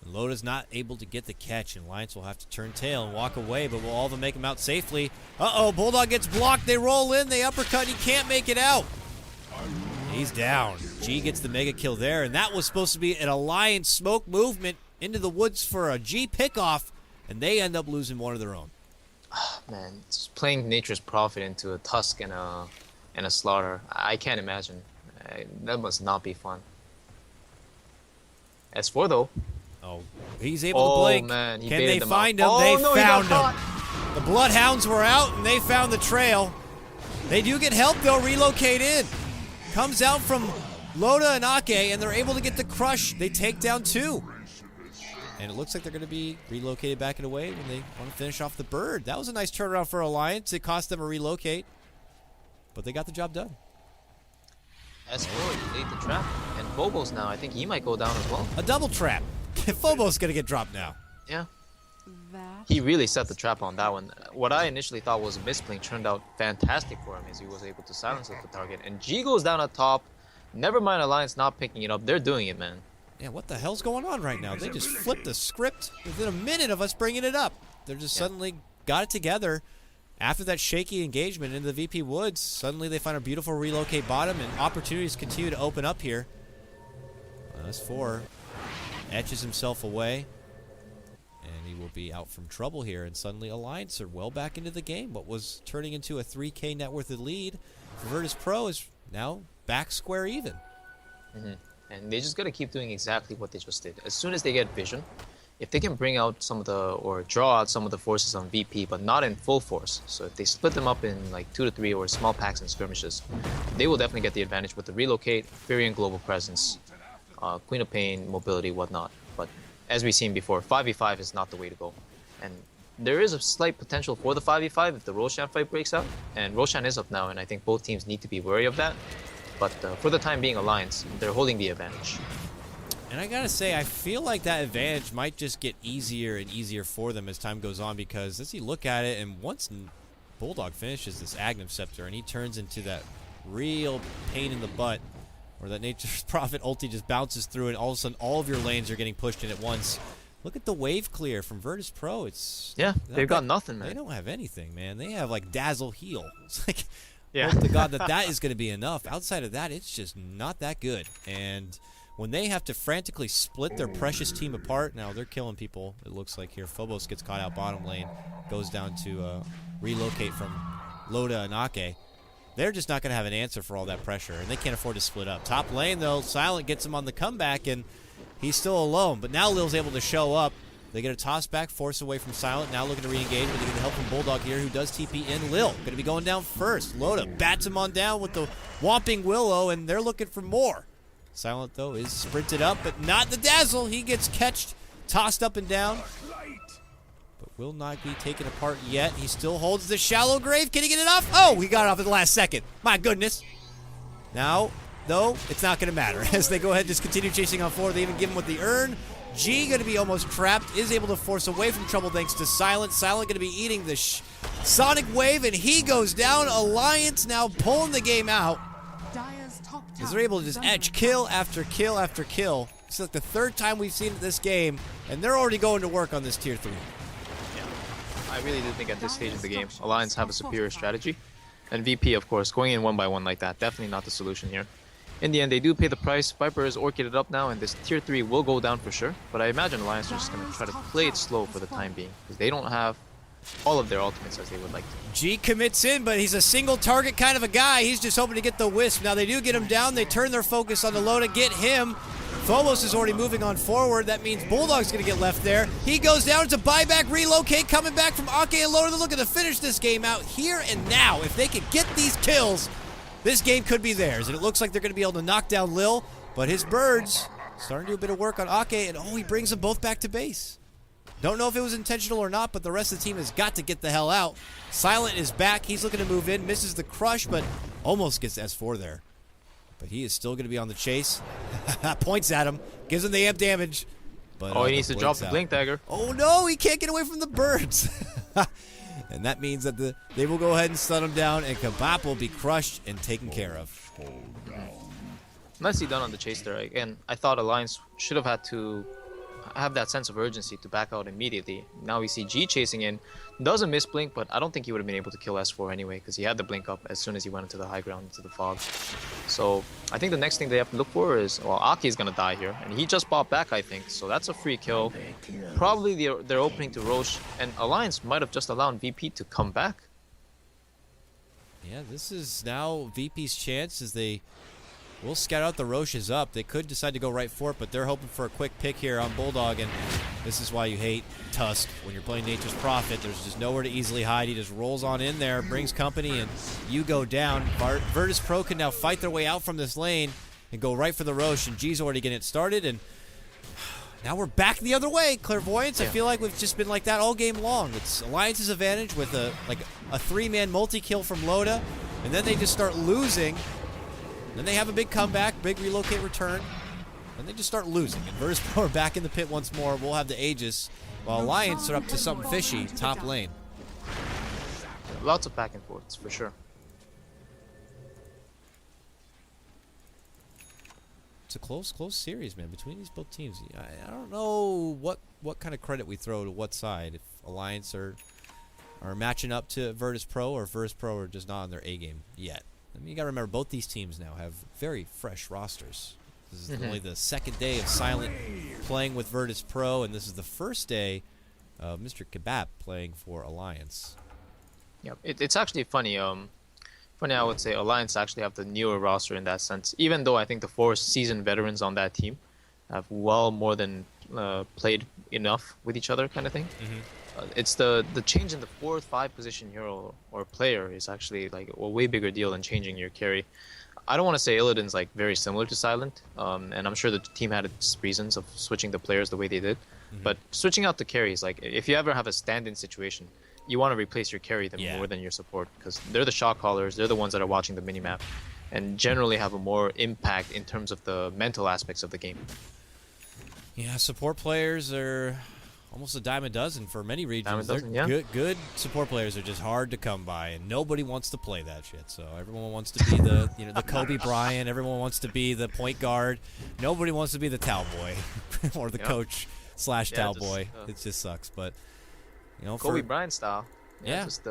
And Loda's not able to get the catch, and Alliance will have to turn tail and walk away, but will all of them make him out safely? Uh-oh, Bulldog gets blocked, they roll in, they uppercut, he can't make it out. He's down. G gets the mega kill there, and that was supposed to be an Alliance smoke movement into the woods for a G pickoff, and they end up losing one of their own. Man, just playing Nature's Prophet into a Tusk and a Slaughter, I can't imagine. That must not be fun. S4 though. Oh, he's able to blink. Man, he Can they baited them find out. him? They No, found he got him. caught. The Bloodhounds were out, and they found the trail. They do get help, though, relocate in. Comes out from Loda and Ake, and they're able to get the crush. They take down 2. And it looks like they're going to be relocated back and away when they want to finish off the bird. That was a nice turnaround for Alliance. It cost them a relocate, but they got the job done. S4 laid the trap, and Phobos now, I think he might go down as well. A double trap. Phobos going to get dropped now. Yeah. That He really set the trap on that one. What I initially thought was a misplay turned out fantastic for him as he was able to silence the target. And G goes down at top. Never mind Alliance not picking it up. They're doing it, man. Yeah, what the hell's going on right now? They just flipped the script within a minute of us bringing it up. They're just suddenly got it together. After that shaky engagement into the VP Woods, suddenly they find a beautiful relocate bottom, and opportunities continue to open up here. S4 etches himself away, and he will be out from trouble here. And suddenly Alliance are well back into the game. What was turning into a 3K net worth of lead for Virtus Pro is now back square even. And they just got to keep doing exactly what they just did. As soon as they get vision, if they can bring out some of the, or draw out some of the forces on VP, but not in full force. So if they split them up in like 2 to 3 or small packs and skirmishes, they will definitely get the advantage with the relocate, Furion global presence, Queen of Pain, mobility, whatnot. But as we've seen before, 5v5 is not the way to go. And there is a slight potential for the 5v5 if the Roshan fight breaks out. And Roshan is up now, and I think both teams need to be wary of that. But for the time being, Alliance, they're holding the advantage. And I gotta say, I feel like that advantage might just get easier and easier for them as time goes on, because as you look at it, and once Bulldog finishes this Aghanim Scepter and he turns into that real pain in the butt, where that Nature's Prophet ulti just bounces through and all of a sudden all of your lanes are getting pushed in at once. Look at the wave clear from Virtus Pro. It's They've got nothing, man. They don't have anything, man. They have like Dazzle Heal. It's like, Yeah. hope to God that is going to be enough. Outside of that, it's just not that good. And when they have to frantically split their precious team apart, now they're killing people, it looks like here. Phobos gets caught out bottom lane, goes down to relocate from Loda and Ake. They're just not going to have an answer for all that pressure, and they can't afford to split up. Top lane, though, Silent gets him on the comeback, and he's still alone. But now Lil's able to show up. They get a toss back, force away from Silent. Now looking to re-engage, but they get the help from Bulldog here, who does TP in. Lil going to be going down first. Loda bats him on down with the Whomping Willow, and they're looking for more. Silent, though, is sprinted up, but not the Dazzle. He gets catched, tossed up and down, but will not be taken apart yet. He still holds the shallow grave. Can he get it off? Oh, he got it off at the last second. My goodness. Now, though, it's not going to matter as they go ahead and just continue chasing on forward. They even give him with the urn. G going to be almost trapped, is able to force away from trouble thanks to Silent. Silent going to be eating the Sonic Wave, and he goes down. Alliance now pulling the game out, Dire's top because tower they're able to is just under edge attack. kill after kill after kill. It's like the third time we've seen it this game, and they're already going to work on this tier 3. I really do think at this stage of the game, Alliance have a superior strategy. And VP, of course, going in 1-by-1 like that, definitely not the solution here. In the end, they do pay the price. Viper is orchided up now, and this tier 3 will go down for sure. But I imagine Alliance are just going to try to play it slow for the time being, because they don't have all of their ultimates as they would like to. G commits in, but he's a single target kind of a guy. He's just hoping to get the wisp. Now they do get him down. They turn their focus on the Loda, get him. Phobos is already moving on forward. That means Bulldog's going to get left there. He goes down. It's a buyback, relocate, coming back from Ake and Loda. They're looking to finish this game out here and now. If they can get these kills, this game could be theirs. And it looks like they're going to be able to knock down Lil, but his birds starting to do a bit of work on Ake, and he brings them both back to base. Don't know if it was intentional or not, but the rest of the team has got to get the hell out. Silent is back. He's looking to move in, misses the crush, but almost gets S4 there. But he is still going to be on the chase. Points at him, gives him the amp damage. But, he needs to drop the Blink Dagger. Oh no, he can't get away from the birds. And that means that they will go ahead and stun him down, and Kabap will be crushed and taken care of. Nicely done on the chase there. Again, I thought Alliance should have had to have that sense of urgency to back out immediately. Now we see G chasing in. Doesn't miss Blink, but I don't think he would have been able to kill S4 anyway because he had the Blink up as soon as he went into the high ground, into the fog. So I think the next thing they have to look for is, well, Aki is going to die here. And he just bought back, I think. So that's a free kill. Probably they're opening to Roche. And Alliance might have just allowed VP to come back. Yeah, this is now VP's chance as they will scout out the Roches up. They could decide to go right for it, but they're hoping for a quick pick here on Bulldog, and this is why you hate Tusk. When you're playing Nature's Prophet, there's just nowhere to easily hide. He just rolls on in there, brings company, and you go down. Virtus Pro can now fight their way out from this lane and go right for the Roche, and G's already getting it started, and now we're back the other way. Clairvoyance, I feel like we've just been like that all game long. It's Alliance's advantage with a three-man multi-kill from Loda, and then they just start losing. Then they have a big comeback, big relocate return, and they just start losing. And Virtus Pro are back in the pit once more. We'll have the Aegis, while Alliance are up to something fishy, top lane. Lots of back and forths, for sure. It's a close series, man, between these both teams. I don't know what kind of credit we throw to what side. If Alliance are matching up to Virtus Pro, or Virtus Pro are just not on their A game yet. I mean, you got to remember, both these teams now have very fresh rosters. This is only the second day of Silent playing with Virtus Pro, and this is the first day of Mr. Kabap playing for Alliance. Yeah, it's actually funny. Funny, I would say Alliance actually have the newer roster in that sense. Even though I think the 4 seasoned veterans on that team have well more than played enough with each other, kind of thing. It's the change in the 4th, 5 position hero or player is actually like a way bigger deal than changing your carry. I don't want to say Illidan's like very similar to Silent, and I'm sure the team had its reasons of switching the players the way they did. But switching out the carries, like if you ever have a stand-in situation, you want to replace your carry them more than your support, because they're the shot callers, they're the ones that are watching the minimap, and generally have a more impact in terms of the mental aspects of the game. Yeah, support players are almost a dime a dozen for many regions. Good support players are just hard to come by, and nobody wants to play that shit. So everyone wants to be the the Kobe Bryant. Everyone wants to be the point guard. Nobody wants to be the towel boy or the coach / towel boy. It just sucks, but Kobe Bryant style. Just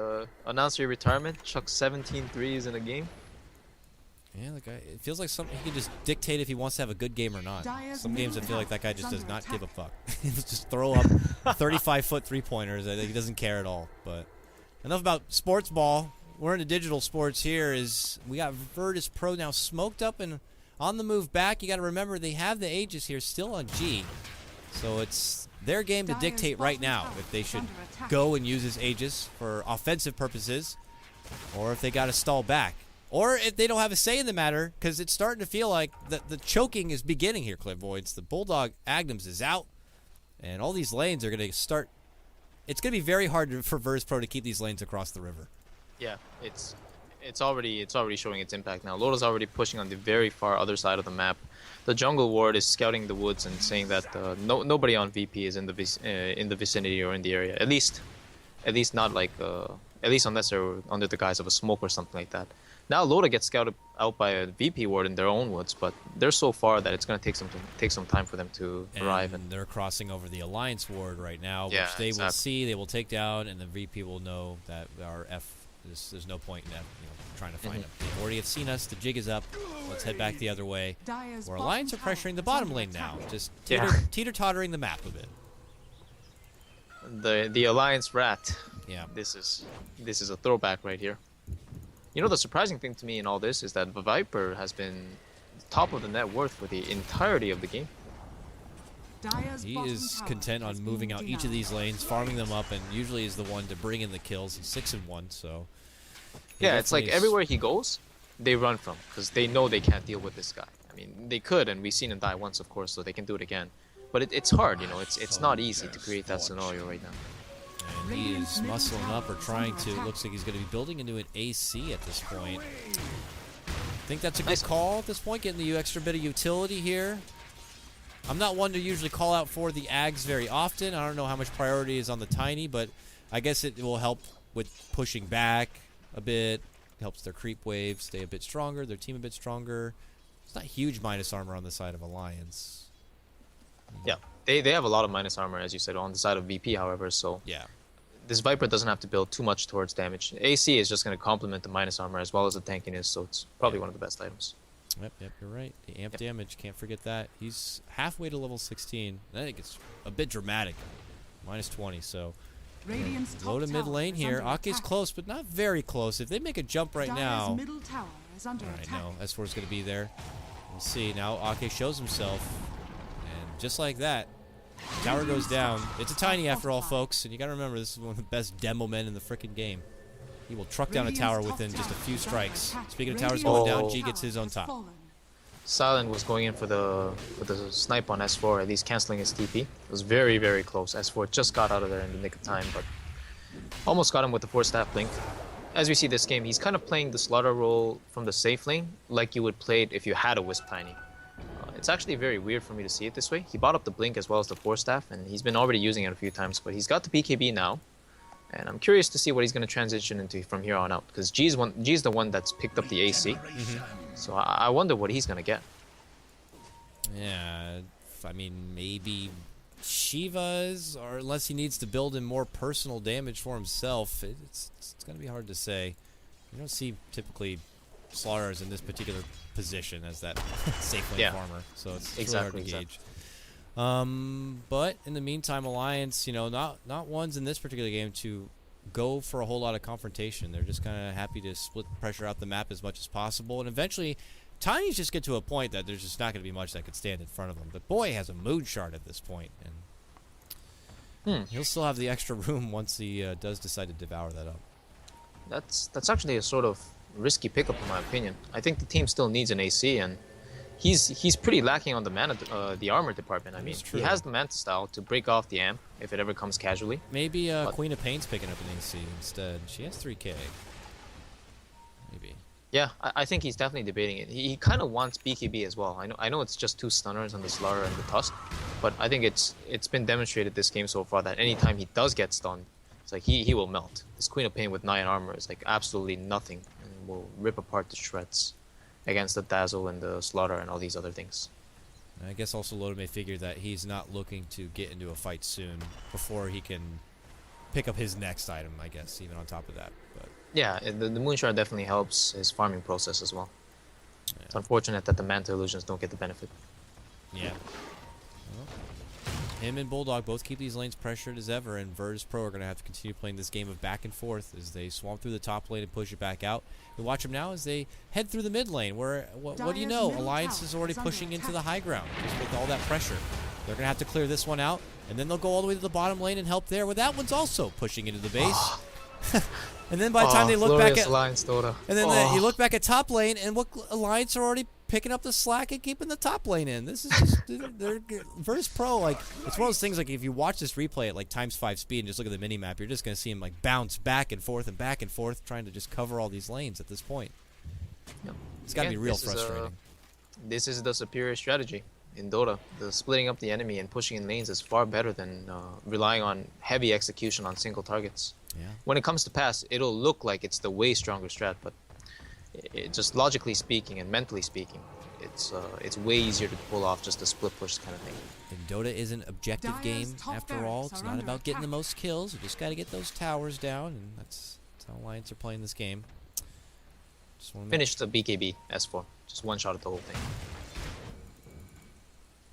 announce your retirement, chuck 17 threes in a game. Yeah, the guy, it feels like something he can just dictate if he wants to have a good game or not. Some games I feel like that guy just does not give a fuck. He'll just throw up 35-foot three-pointers. I think he doesn't care at all. But enough about sports ball. We're into digital sports here. We got Virtus Pro now smoked up and on the move back. You got to remember they have the Aegis here still on G. So it's their game to dictate right now if they should go and use his Aegis for offensive purposes or if they got to stall back. Or if they don't have a say in the matter, because it's starting to feel like the choking is beginning here, Clairvoyance. The Bulldog Agnems is out, and all these lanes are going to start. It's going to be very hard for Virtus Pro to keep these lanes across the river. Yeah, it's already showing its impact now. Loda's already pushing on the very far other side of the map. The jungle ward is scouting the woods and saying that nobody on VP is in the vicinity or in the area. At least not like at least unless they're under the guise of a smoke or something like that. Now Loda gets scouted out by a VP ward in their own woods, but they're so far that it's going to take some time for them to arrive. And they're crossing over the Alliance ward right now, which they will see, they will take down, and the VP will know that our there's no point in trying to find them. They've already seen us. The jig is up. Let's head back the other way. Where Alliance are pressuring the bottom lane now, just teeter-tottering the map a bit. The Alliance rat. Yeah. This is a throwback right here. You know, the surprising thing to me in all this is that Viper has been top of the net worth for the entirety of the game. Dire's He bottom is tower content has on been moving out each of denied. these lanes, farming them up, and usually is the one to bring in the kills. He's 6-1, so he Yeah, it's like definitely is- everywhere he goes, they run from because they know they can't deal with this guy. I mean, they could, and we've seen him die once, of course, so they can do it again. But it's hard, you know. It's not easy to create that scenario right now. And he is muscling up or trying to. It looks like he's going to be building into an AC at this point. I think that's a good Nice. call at this point, getting the extra bit of utility here. I'm not one to usually call out for the Ags very often. I don't know how much priority is on the Tiny, but I guess it will help with pushing back a bit. Helps their creep wave stay a bit stronger, their team a bit stronger. It's not huge minus armor on the side of Alliance. Yeah, they have a lot of minus armor, as you said, on the side of VP, however, so Yeah. this Viper doesn't have to build too much towards damage. AC is just going to complement the minus armor as well as the tankiness, so it's probably one of the best items. Yep, you're right. The amp damage, can't forget that. He's halfway to level 16. I think it's a bit dramatic. Minus 20, so Radiant's top low to mid tower lane is here. under Ake's attack. close, but not very close. If they make a jump right Dire's now... middle tower is under Alright, attack. no, S4 is going to be there. We'll see. Now Ake shows himself. And just like that, tower goes down. It's a Tiny after all, folks. And you got to remember, this is one of the best demo men in the frickin' game. He will truck down a tower within just a few strikes. Speaking of towers going down, G gets his own top. Silent was going in for the snipe on S4, at least canceling his TP. It was very, very close. S4 just got out of there in the nick of time, but almost got him with the 4-staff blink. As we see this game, he's kind of playing the slaughter role from the safe lane, like you would play it if you had a Wisp Tiny. It's actually very weird for me to see it this way. He bought up the blink as well as the 4-staff, and he's been already using it a few times, but he's got the BKB now. And I'm curious to see what he's going to transition into from here on out, because G's the one that's picked up the AC. So I wonder what he's going to get. Yeah, I mean, maybe Shiva's, or unless he needs to build in more personal damage for himself. It's going to be hard to say. You don't see typically Slaughters in this particular position as that safe lane farmer, so it's Exactly, really hard to gauge. But in the meantime, Alliance, you know, not ones in this particular game to go for a whole lot of confrontation. They're just kind of happy to split pressure out the map as much as possible, and eventually Tiny's just get to a point that there's just not going to be much that could stand in front of him. But boy has a mood shard at this point, and he'll still have the extra room once he does decide to devour that up. That's actually a sort of risky pickup in my opinion. I think the team still needs an AC, and he's pretty lacking on the armor department. I mean, true. he has the Manta style to break off the amp if it ever comes casually. Maybe Queen of Pain's picking up an AC instead. She has 3k. Maybe. Yeah, I think he's definitely debating it. He kind of wants BKB as well. I know it's just 2 stunners on the Slaughter and the Tusk, but I think it's been demonstrated this game so far that anytime he does get stunned, it's like he will melt. This Queen of Pain with 9 armor is like absolutely nothing and will rip apart the shreds against the Dazzle and the Slaughter and all these other things. I guess also Loda may figure that he's not looking to get into a fight soon before he can pick up his next item, I guess, even on top of that. But Yeah, the Moonshard definitely helps his farming process as well. Yeah. It's unfortunate that the Manta Illusions don't get the benefit. yeah. Well, him and Bulldog both keep these lanes pressured as ever, and Virtus Pro are going to have to continue playing this game of back and forth as they swamp through the top lane and push it back out. We watch them now as they head through the mid lane, where, what do you know, Alliance is already pushing into the high ground just with all that pressure. They're going to have to clear this one out, and then they'll go all the way to the bottom lane and help there, where that one's also pushing into the base. And then by the time they look back at Alliance Dota. And then you look back at top lane, and what Alliance are already picking up the slack and keeping the top lane in. This is just they're Virtus Pro. Like, it's one of those things. Like, if you watch this replay at like ×5 speed and just look at the mini map, you're just gonna see him like bounce back and forth, trying to just cover all these lanes at this point. Yep. It's gotta be Again, real this is, frustrating. This is the superior strategy in Dota. The splitting up the enemy and pushing in lanes is far better than relying on heavy execution on single targets. Yeah. When it comes to pass, it'll look like it's the way stronger strat, but just logically speaking and mentally speaking, it's way easier to pull off just a split push kind of thing. And Dota is an objective Dire's game top after all. barracks It's are not under about getting the attack. most kills. You just gotta get those towers down, and that's how Alliance are playing this game. Just want to Finish the BKB S4. Just one shot at the whole thing.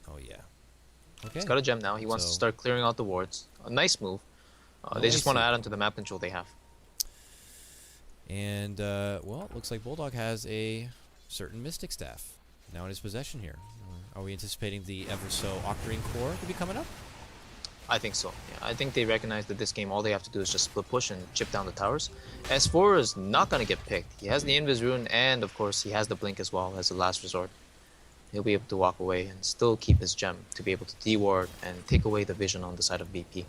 Oh yeah. Okay. He's got a gem now. He wants to So- start clearing out the wards. A nice move. They just want to add on to the map control they have. And, well, it looks like Bulldog has a certain Mystic Staff now in his possession here. Are we anticipating the ever-so Octarine Core to be coming up? I think so. Yeah, I think they recognize that this game, all they have to do is just split push and chip down the towers. S4 is not going to get picked. He has the Invis Rune, and of course, he has the Blink as well as a last resort. He'll be able to walk away and still keep his gem to be able to deward and take away the vision on the side of VP.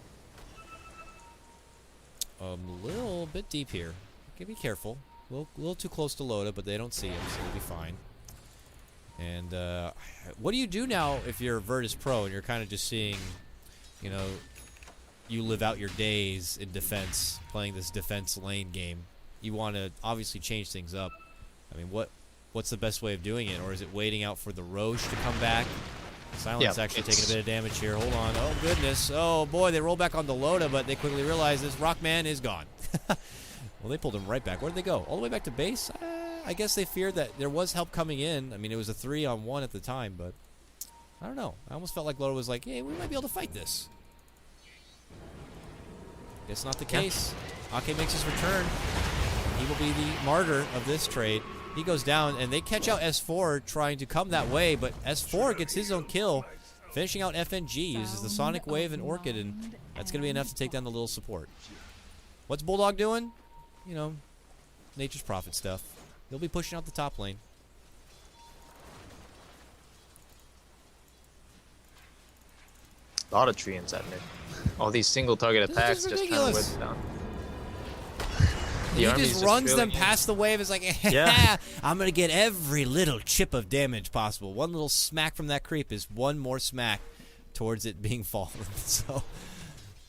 A little bit deep here. Okay, be careful. A little too close to Loda, but they don't see him, so he'll be fine. And what do you do now if you're Virtus Pro and you're kind of just seeing, you know, you live out your days in defense, playing this defense lane game? You want to obviously change things up. I mean, what's the best way of doing it? Or is it waiting out for the Roche to come back? Silence actually taking a bit of damage here. Hold on. Oh, goodness. Oh, boy, they roll back on the Loda, but they quickly realize this Rockman is gone. Well, they pulled him right back. Where did they go? All the way back to base? I guess they feared that there was help coming in. I mean, it was a 3-on-1 at the time, but I don't know. I almost felt like Loda was like, hey, we might be able to fight this. Guess not the case. Ake makes his return. He will be the martyr of this trade. He goes down, and they catch out S4 trying to come that way, but S4 gets his own kill, finishing out FNG, uses the Sonic Wave and Orchid, and that's going to be enough to take down the little support. What's Bulldog doing? You know, Nature's Prophet stuff. He'll be pushing out the top lane. A lot of treants at mid. All these single target attacks just kind of wear them down. He just runs them past the wave. It's like, yeah, I'm going to get every little chip of damage possible. One little smack from that creep is one more smack towards it being fallen. So,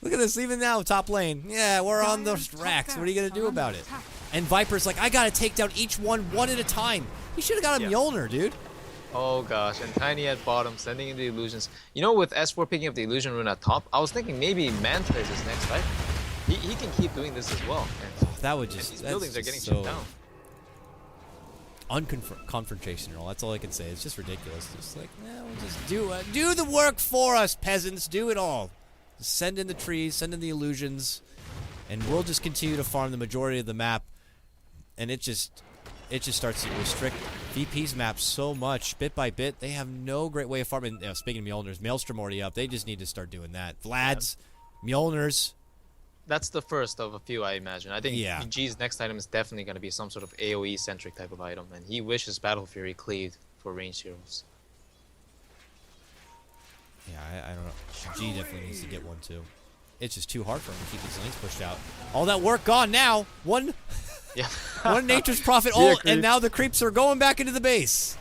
look at this. Even now, top lane. Yeah, we're on those racks. What are you going to do about it? And Viper's like, I got to take down each one at a time. He should have got a Mjolnir, dude. Oh, gosh. And Tiny at bottom, sending in the illusions. You know, with S4 picking up the illusion rune at top, I was thinking maybe Manta is his next, right? He can keep doing this as well. And that would just... these buildings are getting chipped down. Unconfrontational. That's all I can say. It's just ridiculous. Just like, we'll just do the work for us, peasants. Do it all. Just send in the trees, send in the illusions, and we'll just continue to farm the majority of the map. And it just starts to restrict VP's map so much, bit by bit. They have no great way of farming. Speaking of Mjolnirs, Maelstrom already up. They just need to start doing that. Vlad's, Mjolnirs. That's the first of a few, I imagine. I think G's next item is definitely going to be some sort of AoE-centric type of item, and he wishes Battle Fury cleaved for ranged heroes. Yeah, I don't know. G definitely needs to get one, too. It's just too hard for him to keep these lanes pushed out. All that work gone now. One Nature's Prophet ult, and now the creeps are going back into the base.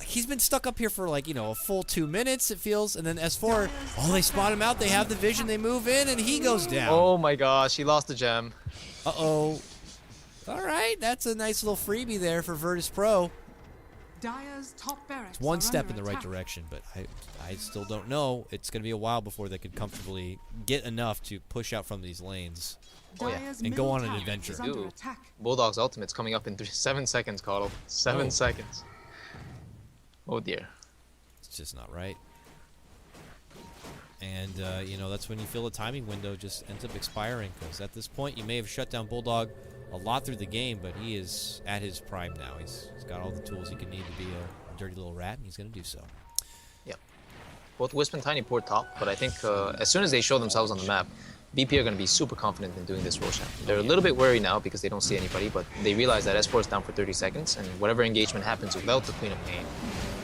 He's been stuck up here for like, a full 2 minutes, it feels. And then S4, they spot him out. They have the vision. They move in, and he goes down. Oh, my gosh. He lost the gem. Uh-oh. All right. That's a nice little freebie there for Virtus Pro. It's one step in the right direction, but I still don't know. It's going to be a while before they could comfortably get enough to push out from these lanes. Oh, yeah. And go on an adventure. Bulldog's ultimate's coming up in 7 seconds, KotL. 7 seconds. Oh dear. It's just not right. And, that's when you feel the timing window just ends up expiring, because at this point you may have shut down Bulldog a lot through the game, but he is at his prime now. He's got all the tools he can need to be a dirty little rat, and he's going to do so. Yeah. Both Wisp and Tiny poured top, but I think as soon as they show themselves on the map, BP are going to be super confident in doing this Roshan. They're a little bit worried now because they don't see anybody, but they realize that S4 is down for 30 seconds, and whatever engagement happens without the Queen of Pain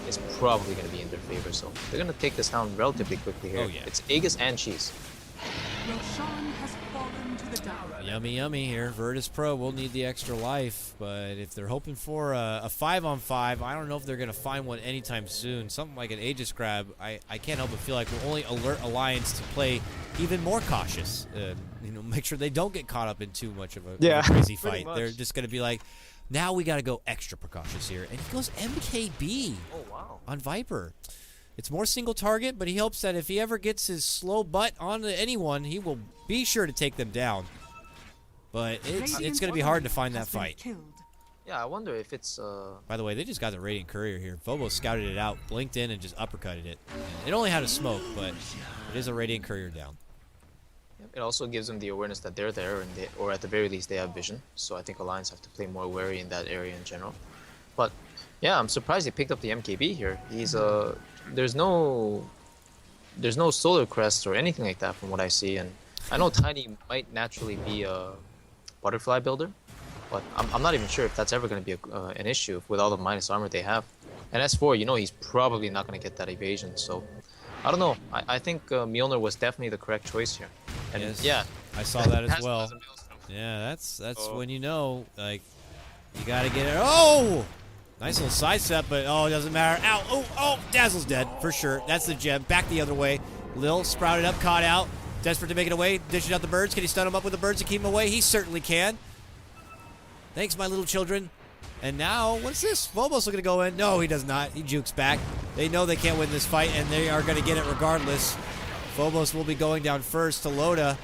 is probably going to be in their favor, so they're going to take this down relatively quickly here. Oh, yeah. It's Aegis and Cheese. Roshan has fallen to the down. Yummy, yummy here. Virtus Pro will need the extra life, but if they're hoping for a 5-on-5, I don't know if they're going to find one anytime soon. Something like an Aegis grab, I can't help but feel like will only alert Alliance to play even more cautious. Make sure they don't get caught up in too much of a crazy fight. They're just going to be like, now we got to go extra precautious here. And he goes MKB on Viper. It's more single target, but he hopes that if he ever gets his slow butt onto anyone, he will be sure to take them down. But it's going to be hard to find that fight. Yeah, I wonder if it's... By the way, they just got the Radiant Courier here. Vobo scouted it out, blinked in, and just uppercutted it. And it only had a smoke, but it is a Radiant Courier down. It also gives them the awareness that they're there, and or at the very least they have vision. So I think Alliance have to play more wary in that area in general. But yeah, I'm surprised he picked up the MKB here. There's no solar crest or anything like that from what I see, and I know Tiny might naturally be a butterfly builder, but I'm not even sure if that's ever going to be an issue with all the minus armor they have. And S4, you know, he's probably not going to get that evasion, so I don't know. I think Mjolnir was definitely the correct choice here. And Yes, yeah, I saw that as Has well. as a Maelstrom. Yeah, that's Oh. when you know, like, you gotta get it. Oh! Nice little sidestep, but oh, it doesn't matter. Ow! Oh! Dazzle's dead, for sure. That's the gem. Back the other way. Lil sprouted up, caught out. Desperate to make it away. Dishing out the birds. Can he stun him up with the birds to keep him away? He certainly can. Thanks, my little children. And now, what's this? Phobos looking to go in. No, he does not. He jukes back. They know they can't win this fight, and they are going to get it regardless. Phobos will be going down first to Loda.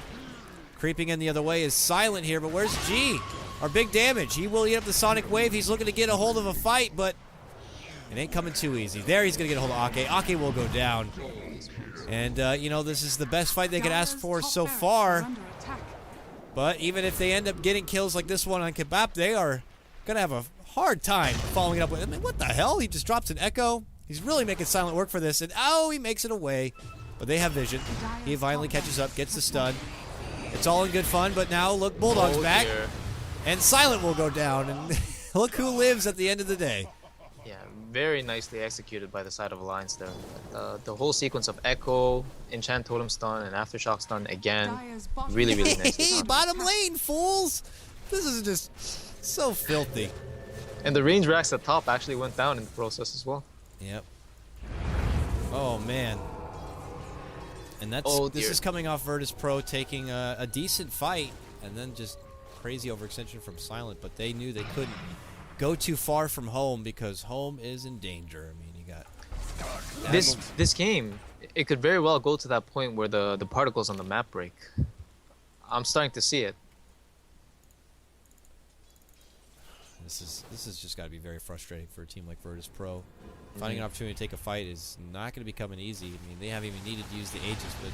Creeping in the other way is Silent here, but where's G? Our big damage. He will eat up the Sonic Wave. He's looking to get a hold of a fight, but it ain't coming too easy. There, he's going to get a hold of Ake. Ake will go down. And, you know, this is the best fight they could ask for so far. But even if they end up getting kills like this one on Kebab, they are going to have a hard time following it up with. I mean, what the hell? He just drops an Echo. He's really making Silent work for this. And, oh, he makes it away. But they have vision. He finally catches up, gets the stun. It's all in good fun, but now, look, Bulldog's back. Dear. And Silent will go down. And look who lives at the end of the day. Yeah, very nicely executed by the side of Alliance there. The whole sequence of Echo, Enchant Totem stun, and Aftershock stun again. Really, really nicely Hey, done. bottom lane, fools! This is just so filthy. And the range racks at top actually went down in the process as well. Yep. Oh, man. And that's Oh, this dear. is coming off Virtus Pro taking a decent fight, and then just crazy overextension from Silent, but they knew they couldn't go too far from home because home is in danger. I mean, you got This game, it could very well go to that point where the particles on the map break. I'm starting to see it. This is just got to be very frustrating for a team like Virtus Pro. Finding an opportunity to take a fight is not going to be coming easy. I mean, they haven't even needed to use the Aegis, but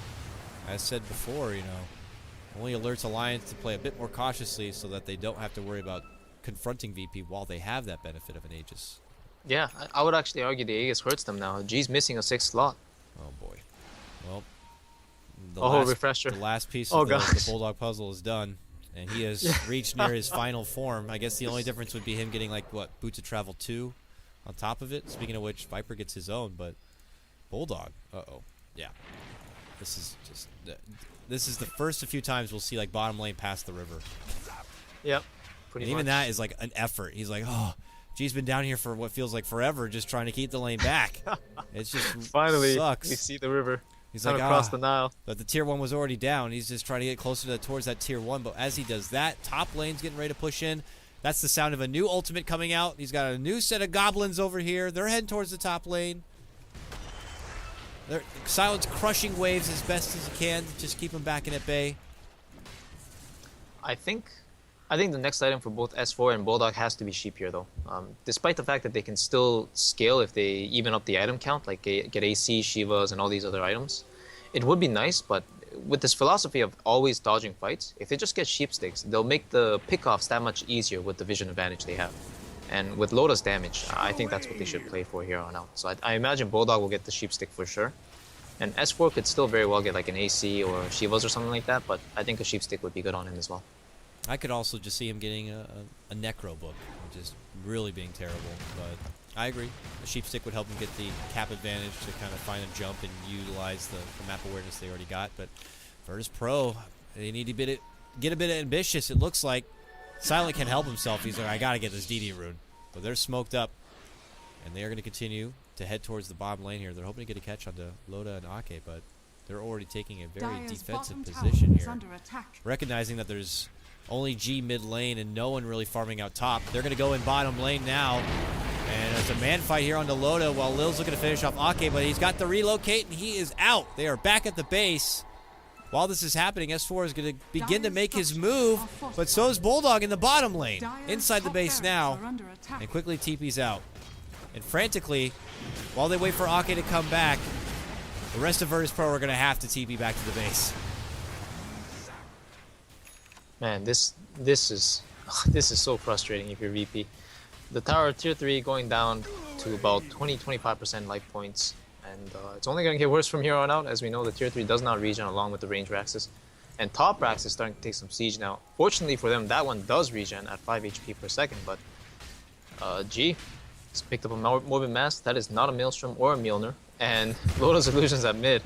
as said before, you know, only alerts Alliance to play a bit more cautiously so that they don't have to worry about confronting VP while they have that benefit of an Aegis. Yeah, I would actually argue the Aegis hurts them now. G's missing a 6th slot. Oh boy. Well, Refresher. the last piece Oh, of the gosh. Bulldog puzzle is done, and he has reached near his final form. I guess the only difference would be him getting, like, what, Boots of Travel 2 on top of it. Speaking of which, Viper gets his own, but Bulldog, yeah. This is just, this is the first few times we'll see, like, bottom lane past the river. Yep. Pretty And even much. that is, like, an effort. He's like, oh, G's been down here for what feels like forever just trying to keep the lane back. It's just Finally, sucks. we see the river. He's Coming like, across the Nile. But the tier 1 was already down. He's just trying to get closer towards that tier 1. But as he does that, top lane's getting ready to push in. That's the sound of a new ultimate coming out. He's got a new set of goblins over here. They're heading towards the top lane. Silent's crushing waves as best as he can to just keep him back in at bay. I think the next item for both S4 and Bulldog has to be Sheep here, though. Despite the fact that they can still scale if they even up the item count, like get AC, Shivas, and all these other items, it would be nice, but with this philosophy of always dodging fights, if they just get Sheep Sticks, they'll make the pickoffs that much easier with the vision advantage they have. And with Loda's damage, I think that's what they should play for here on out. So I imagine Bulldog will get the Sheep Stick for sure. And S4 could still very well get like an AC or Shivas or something like that, but I think a Sheep Stick would be good on him as well. I could also just see him getting a Necro book, which is really being terrible. But I agree. A Sheep Stick would help him get the cap advantage to kind of find a jump and utilize the map awareness they already got. But Virtus Pro, they need to get a bit ambitious, it looks like. Silent can help himself. He's like, I got to get this DD rune. But they're smoked up, and they are going to continue to head towards the bottom lane here. They're hoping to get a catch onto Loda and Ake, but they're already taking a very Dire's defensive bottom tower position is here. under attack. Recognizing that there's only G mid lane and no one really farming out top. They're going to go in bottom lane now. And it's a man fight here onto Loda while Lil's looking to finish off Ake, but he's got the relocate and he is out. They are back at the base. While this is happening, S4 is going to begin to make his move, but so is Bulldog in the bottom lane. Inside the base now, and quickly TP's out. And frantically, while they wait for Ake to come back, the rest of Virtus Pro are going to have to TP back to the base. Man, this is this is so frustrating if you're VP. The tower tier 3 going down to about 20-25% life points, and it's only gonna get worse from here on out. As we know, the tier 3 does not regen along with the range Raxes, and top Rax is starting to take some siege now. Fortunately for them, that one does regen at 5 HP per second, but G has picked up a Morbid Mask. That is not a Maelstrom or a Mjolnir, and Loda's Illusions at mid.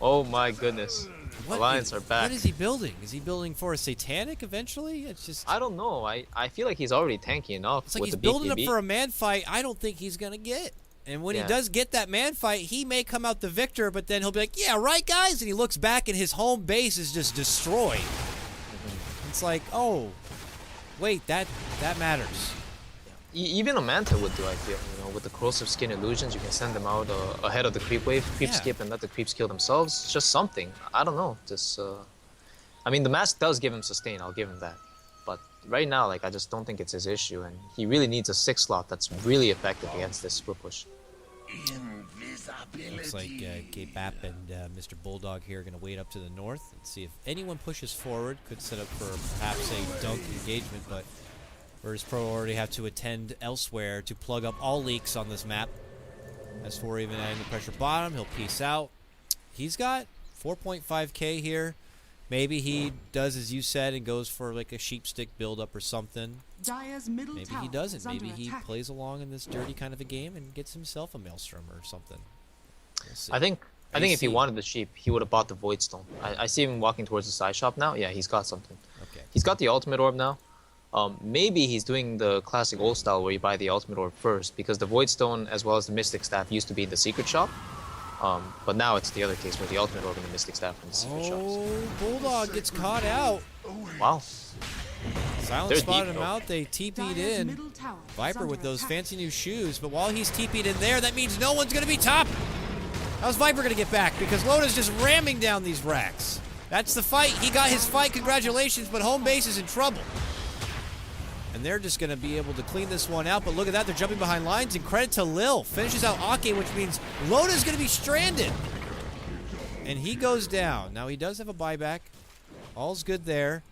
Oh my goodness. Alliance are back. What is he building? Is he building for a satanic eventually? It's just... I don't know. I feel like he's already tanky enough. It's like with he's the building BKB. up for a man fight I don't think he's going to get. And when he does get that man fight, he may come out the victor, but then he'll be like, yeah, right, guys? And he looks back and his home base is just destroyed. It's like, oh, wait, that matters. Even a Manta would do, I feel. You know, with the corrosive skin illusions, you can send them out ahead of the creep wave, creep skip, and let the creeps kill themselves. It's just something. I don't know. Just, I mean, the mask does give him sustain. I'll give him that. But right now, like, I just don't think it's his issue, and he really needs a 6 slot that's really effective against this split push. Looks like K-Bap and Mr. Bulldog here are going to wait up to the north and see if anyone pushes forward. Could set up for perhaps a dunk engagement, but Virtus Pro already have to attend elsewhere to plug up all leaks on this map. As for even adding the pressure bottom, he'll peace out. He's got 4.5k here. Maybe he does as you said and goes for like a sheep stick build-up or something. Maybe he doesn't. Maybe he plays along in this dirty kind of a game and gets himself a Maelstrom or something. We'll see. I think if he wanted the sheep, he would have bought the Void Stone. I see him walking towards the side shop now. Yeah, he's got something. Okay. He's got the ultimate orb now. Maybe he's doing the classic old style where you buy the ultimate orb first, because the Void Stone as well as the Mystic Staff used to be in the secret shop. But now it's the other case where the ultimate orb and the Mystic Staff are in the secret shops. Oh, Bulldog gets caught out. Wow. Silent spotted him out. They TP'd in. Viper with those fancy new shoes, but while he's TP'd in there, that means no one's going to be top. How's Viper going to get back? Because Loda's just ramming down these racks. That's the fight. He got his fight. Congratulations, but home base is in trouble. And they're just going to be able to clean this one out. But look at that. They're jumping behind lines. And credit to Lil. Finishes out Ake, which means Loda's going to be stranded. And he goes down. Now, he does have a buyback. All's good there.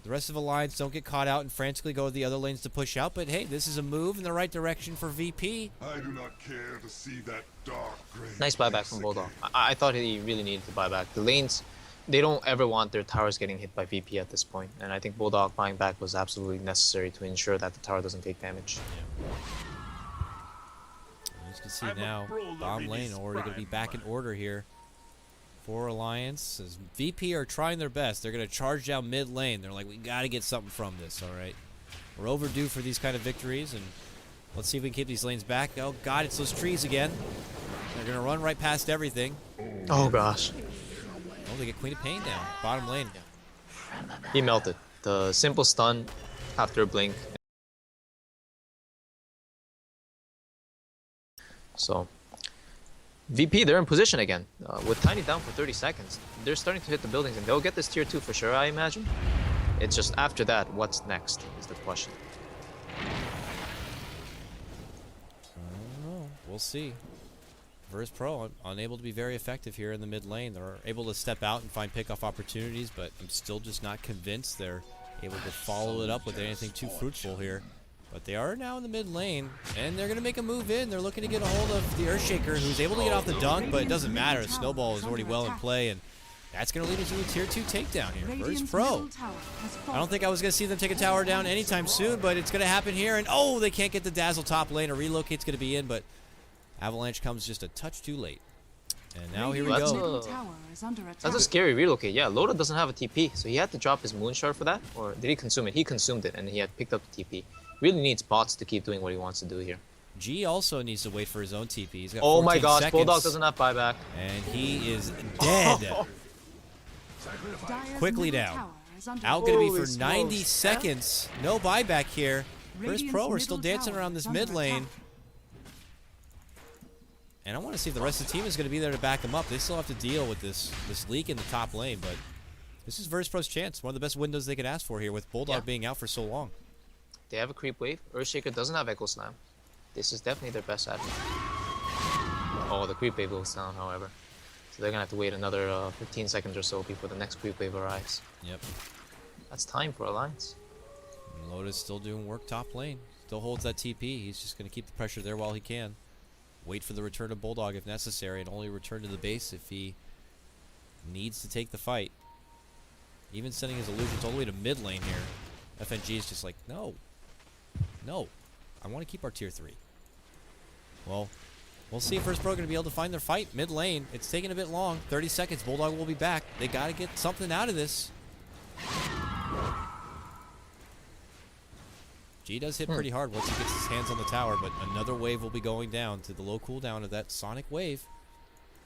The rest of Alliance don't get caught out and frantically go to the other lanes to push out. But, hey, this is a move in the right direction for VP. I do not care to see that dark gray. Nice buyback from Bulldog. I thought he really needed to buy back. The lanes, they don't ever want their towers getting hit by VP at this point. And I think Bulldog buying back was absolutely necessary to ensure that the tower doesn't take damage. As you can see now, bomb lane already going to be back in order here for Alliance. As VP are trying their best. They're going to charge down mid lane. They're like, we got to get something from this, all right? We're overdue for these kind of victories, and let's see if we can keep these lanes back. Oh, God, it's those trees again. They're going to run right past everything. Oh, gosh. Oh, they get Queen of Pain down. Bottom lane. He melted. The simple stun after a blink. So, VP, they're in position again. With Tiny down for 30 seconds, they're starting to hit the buildings, and they'll get this tier 2 for sure, I imagine. It's just after that, what's next is the question. I don't know. We'll see. Virtus Pro unable to be very effective here in the mid lane. They're able to step out and find pickoff opportunities, but I'm still just not convinced they're able to follow it up with anything too fruitful here. But they are now in the mid lane, and they're going to make a move in. They're looking to get a hold of the Earthshaker, who's able to get off the dunk, but it doesn't matter. The Snowball is already well in play, and that's going to lead into a tier 2 takedown here. Virtus Pro. I don't think I was going to see them take a tower down anytime soon, but it's going to happen here. And oh, they can't get the Dazzle top lane. A relocate's going to be in, but Avalanche comes just a touch too late. And now here we go. That's a scary relocate. Yeah, Loda doesn't have a TP, so he had to drop his Moon Shard for that. Or did he consume it? He consumed it, and he had picked up the TP. Really needs bots to keep doing what he wants to do here. G also needs to wait for his own TP. He's got oh my 14 gosh, seconds, Bulldog doesn't have buyback. and he is dead. Quickly down. Out going to be for 90 seconds. No buyback here. Virtus Pro are still dancing around this mid lane. And I want to see if the rest of the team is going to be there to back them up. They still have to deal with this leak in the top lane, but this is Virtus Pro's chance. One of the best windows they could ask for here with Bulldog being out for so long. They have a creep wave. Earthshaker doesn't have Echo Slam. This is definitely their best advent. Oh, the creep wave goes down, however. So they're going to have to wait another 15 seconds or so before the next creep wave arrives. Yep. That's time for Alliance. And Loda's still doing work top lane. Still holds that TP. He's just going to keep the pressure there while he can. Wait for the return of Bulldog if necessary, and only return to the base if he needs to take the fight. Even sending his illusions all the way to mid lane here. FNG is just like, no. No. I want to keep our tier 3. Well, we'll see if First Pro are going to be able to find their fight mid lane. It's taking a bit long. 30 seconds. Bulldog will be back. They got to get something out of this. G does hit pretty hard once he gets his hands on the tower, but another wave will be going down to the low cooldown of that Sonic wave.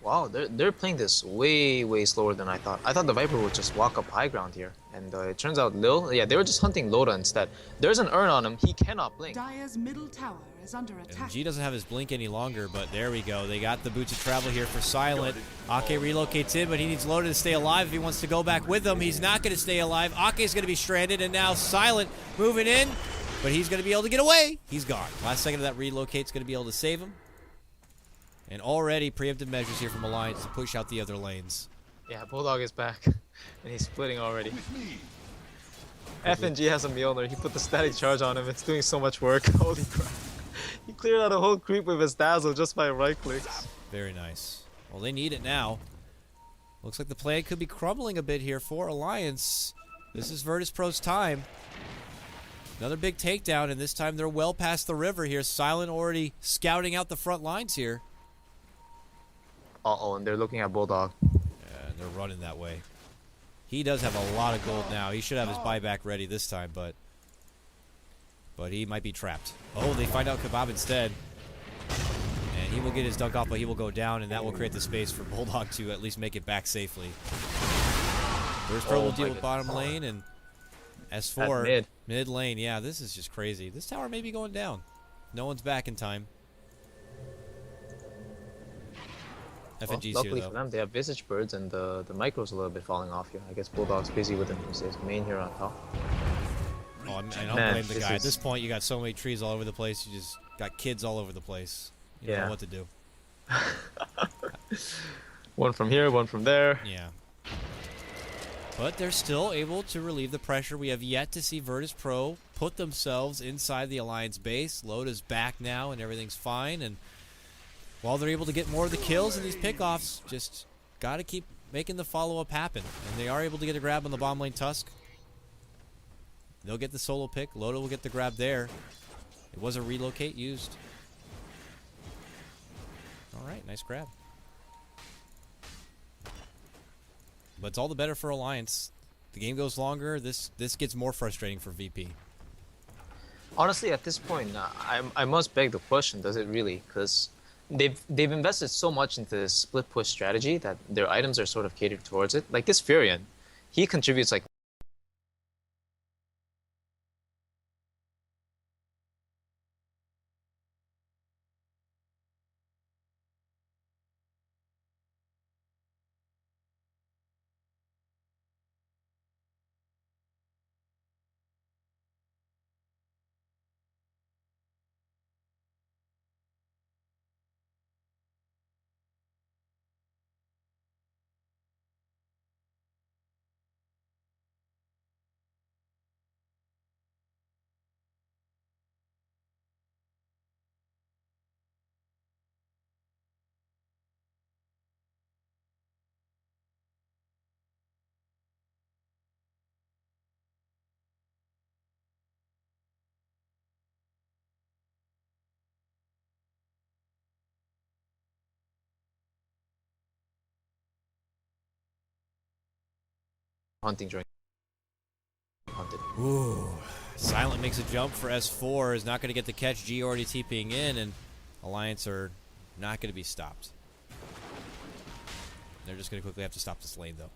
Wow, they're playing this way slower than I thought. I thought the Viper would just walk up high ground here, and it turns out Lil, yeah, they were just hunting Loda instead. There's an urn on him. He cannot blink. Dire's middle tower is under attack. And G doesn't have his blink any longer, but there we go. They got the boots of travel here for Silent. Ake relocates in, but he needs Loda to stay alive if he wants to go back with them. He's not going to stay alive. Ake's going to be stranded, and now Silent moving in, but he's going to be able to get away. He's gone. Last second of that relocate's going to be able to save him. And already preemptive measures here from Alliance to push out the other lanes. Yeah, Bulldog is back, and he's splitting already. FNG has a Mjolnir. He put the static charge on him. It's doing so much work. Holy crap. He cleared out a whole creep with his Dazzle just by right clicks. Very nice. Well, they need it now. Looks like the plan could be crumbling a bit here for Alliance. This is Virtus Pro's time. Another big takedown, and this time they're well past the river here. Silent already scouting out the front lines here. Uh-oh, and they're looking at Bulldog. Yeah, they're running that way. He does have a lot of gold now. He should have his buyback ready this time, but he might be trapped. Oh, they find out Kebab instead. And he will get his dunk off, but he will go down, and that will create the space for Bulldog to at least make it back safely. First Pro will deal with bottom lane, and S4 mid lane. Yeah, this is just crazy. This tower may be going down. No one's back in time. Well, FNG's luckily here, though. for them, they have Visage Birds, and the micro's a little bit falling off here. I guess Bulldog's busy with his main here on top. Oh, I don't blame the guy. At this point, you got so many trees all over the place. You just got kids all over the place. You don't know what to do. One from here, one from there. Yeah. But they're still able to relieve the pressure. We have yet to see Virtus Pro put themselves inside the Alliance base. Loda's back now, and everything's fine. And while they're able to get more of the kills in these pickoffs, just got to keep making the follow-up happen. And they are able to get a grab on the bomb lane Tusk. They'll get the solo pick. Loda will get the grab there. It was a relocate used. All right, nice grab. But it's all the better for Alliance. The game goes longer. This gets more frustrating for VP. Honestly, at this point, I must beg the question: does it really? Because they've invested so much into this split push strategy that their items are sort of catered towards it. Like this Furion, he contributes like hunting during hunted. Ooh. Silent makes a jump for S4. Is not going to get the catch. G already TPing in, and Alliance are not going to be stopped. They're just going to quickly have to stop this lane, though.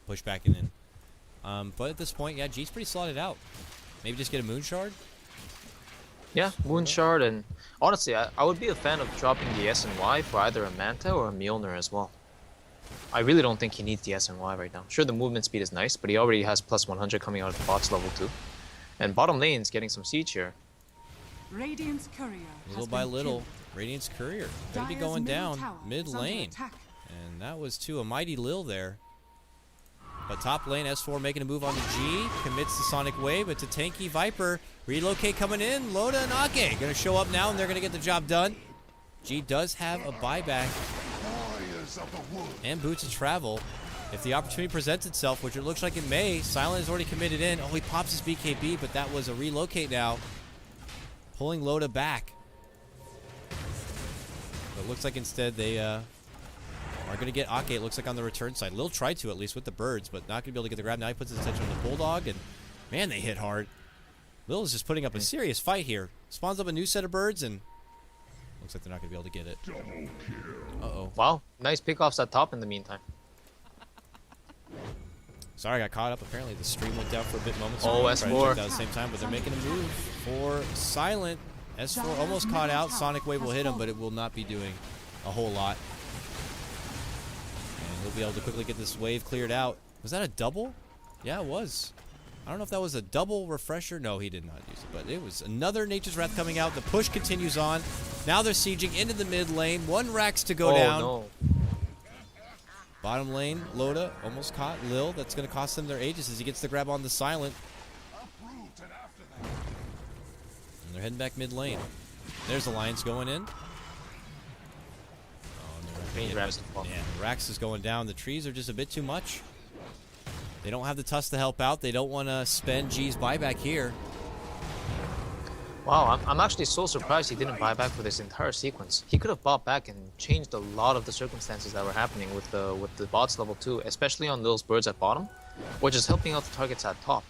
Push back and in. But at this point, yeah, G's pretty slotted out. Maybe just get a Moon Shard? Yeah, Moon Shard, and honestly, I would be a fan of dropping the S and Y for either a Manta or a Mjolnir as well. I really don't think he needs the S and Y right now. Sure, the movement speed is nice, but he already has plus 100 coming out of the box level 2. And bottom lane's getting some siege here. Radiant's courier Little by little, Radiant's Courier going to be going down mid lane. And that was to a mighty Lil there. But top lane, S4 making a move on the G. Commits the Sonic Wave. It's a tanky Viper. Relocate coming in. Loda and Ake going to show up now, and they're going to get the job done. G does have a buyback. And Boots of Travel. If the opportunity presents itself, which it looks like it may, Silent is already committed in. Oh, he pops his BKB, but that was a relocate now. Pulling Loda back. But it looks like instead they are going to get Ake, it looks like, on the return side. Lil tried to, at least, with the birds, but not going to be able to get the grab. Now he puts his attention on the Bulldog, and man, they hit hard. Lil is just putting up a serious fight here. Spawns up a new set of birds, and looks like they're not going to be able to get it. Uh-oh. Wow, nice pickoffs at top in the meantime. Sorry, I got caught up. Apparently, the stream went down for a bit moment. Oh, S4. At the same time, but they're making a move for Silent. S4 almost caught out. Sonic Wave will hit him, but it will not be doing a whole lot. And he'll be able to quickly get this wave cleared out. Was that a double? Yeah, it was. I don't know if that was a double refresher. No, he did not use it, but it was another Nature's Wrath coming out. The push continues on. Now they're sieging into the mid lane. One Rax to go down. No. Bottom lane, Loda almost caught Lil. That's going to cost them their Aegis as he gets the grab on the Silent. And they're heading back mid lane. There's Alliance going in. Yeah, Rax is going down. The trees are just a bit too much. They don't have the Tusk to help out. They don't want to spend G's buyback here. Wow, I'm actually so surprised he didn't buy back for this entire sequence. He could have bought back and changed a lot of the circumstances that were happening with the bots level 2, especially on those birds at bottom, which is helping out the targets at top.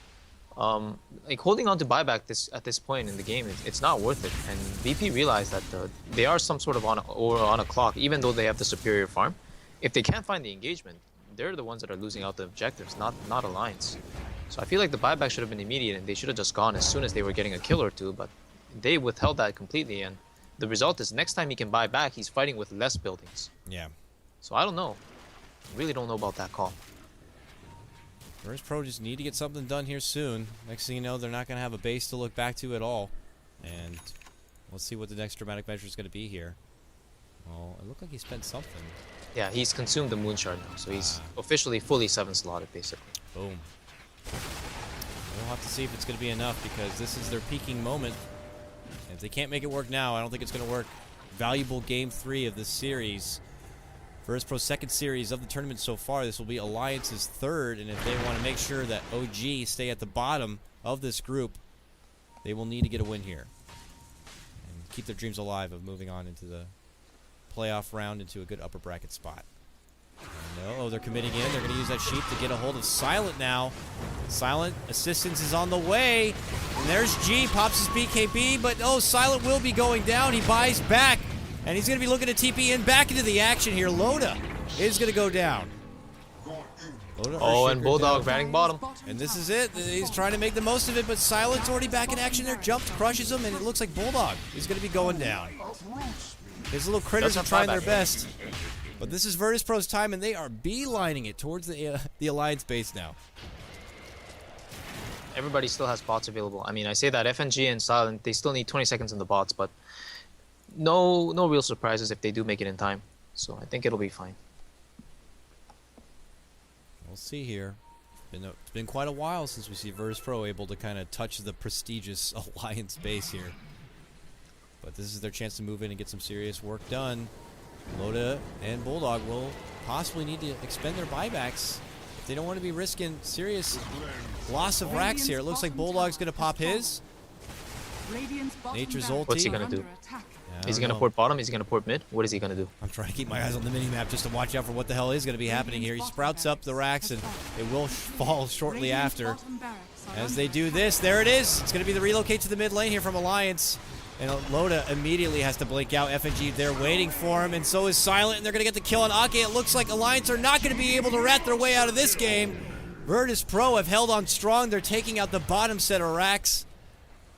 Like holding on to buyback at this point in the game, it's not worth it. And VP realized that they are some sort of on a clock, even though they have the superior farm. If they can't find the engagement, they're the ones that are losing out the objectives, not Alliance. So I feel like the buyback should have been immediate, and they should have just gone as soon as they were getting a kill or two. But they withheld that completely, and the result is next time he can buy back, he's fighting with less buildings. Yeah. So I don't know. I really don't know about that call. Virtus Pro just need to get something done here soon. Next thing you know, they're not going to have a base to look back to at all. And let's see what the next dramatic measure is going to be here. Well, it looked like he spent something. Yeah, he's consumed the Moon Shard now, so he's officially fully 7-slotted, basically. Boom. We'll have to see if it's going to be enough, because this is their peaking moment. If they can't make it work now, I don't think it's going to work. Valuable game 3 of this series. Virtus Pro's second series of the tournament so far. This will be Alliance's third, and if they want to make sure that OG stay at the bottom of this group, they will need to get a win here. And keep their dreams alive of moving on into the playoff round, into a good upper bracket spot. Oh, they're committing in. They're going to use that sheep to get a hold of Silent now. Silent, assistance is on the way. And there's G, pops his BKB, but oh, Silent will be going down. He buys back, and he's going to be looking to TP in back into the action here. Loda is going to go down. Oh, and Bulldog batting bottom. And this is it. He's trying to make the most of it, but Silent's already back in action there. Jumps, crushes him, and it looks like Bulldog is going to be going down. His little critters are trying their best. But this is Virtus Pro's time, and they are beelining it towards the Alliance base now. Everybody still has bots available. I mean, I say that FNG and Silent, they still need 20 seconds in the bots, but no real surprises if they do make it in time. So I think it'll be fine. We'll see here. It's been quite a while since we see Virtus Pro able to kind of touch the prestigious Alliance base here. But this is their chance to move in and get some serious work done. Loda and Bulldog will possibly need to expend their buybacks if they don't want to be risking serious loss of racks here. It looks like Bulldog's going to pop his. Nature's ulti. What's he going to do? Is he going to port bottom? Is he going to port mid? What is he going to do? I'm trying to keep my eyes on the mini-map just to watch out for what the hell is going to be happening here. He sprouts up the racks, and it will fall shortly after. As they do this, there it is. It's going to be the relocate to the mid lane here from Alliance. And Loda immediately has to blink out. FNG, they're waiting for him, and so is Silent, and they're going to get the kill on Ake. It looks like Alliance are not going to be able to rat their way out of this game. Virtus Pro have held on strong. They're taking out the bottom set of racks.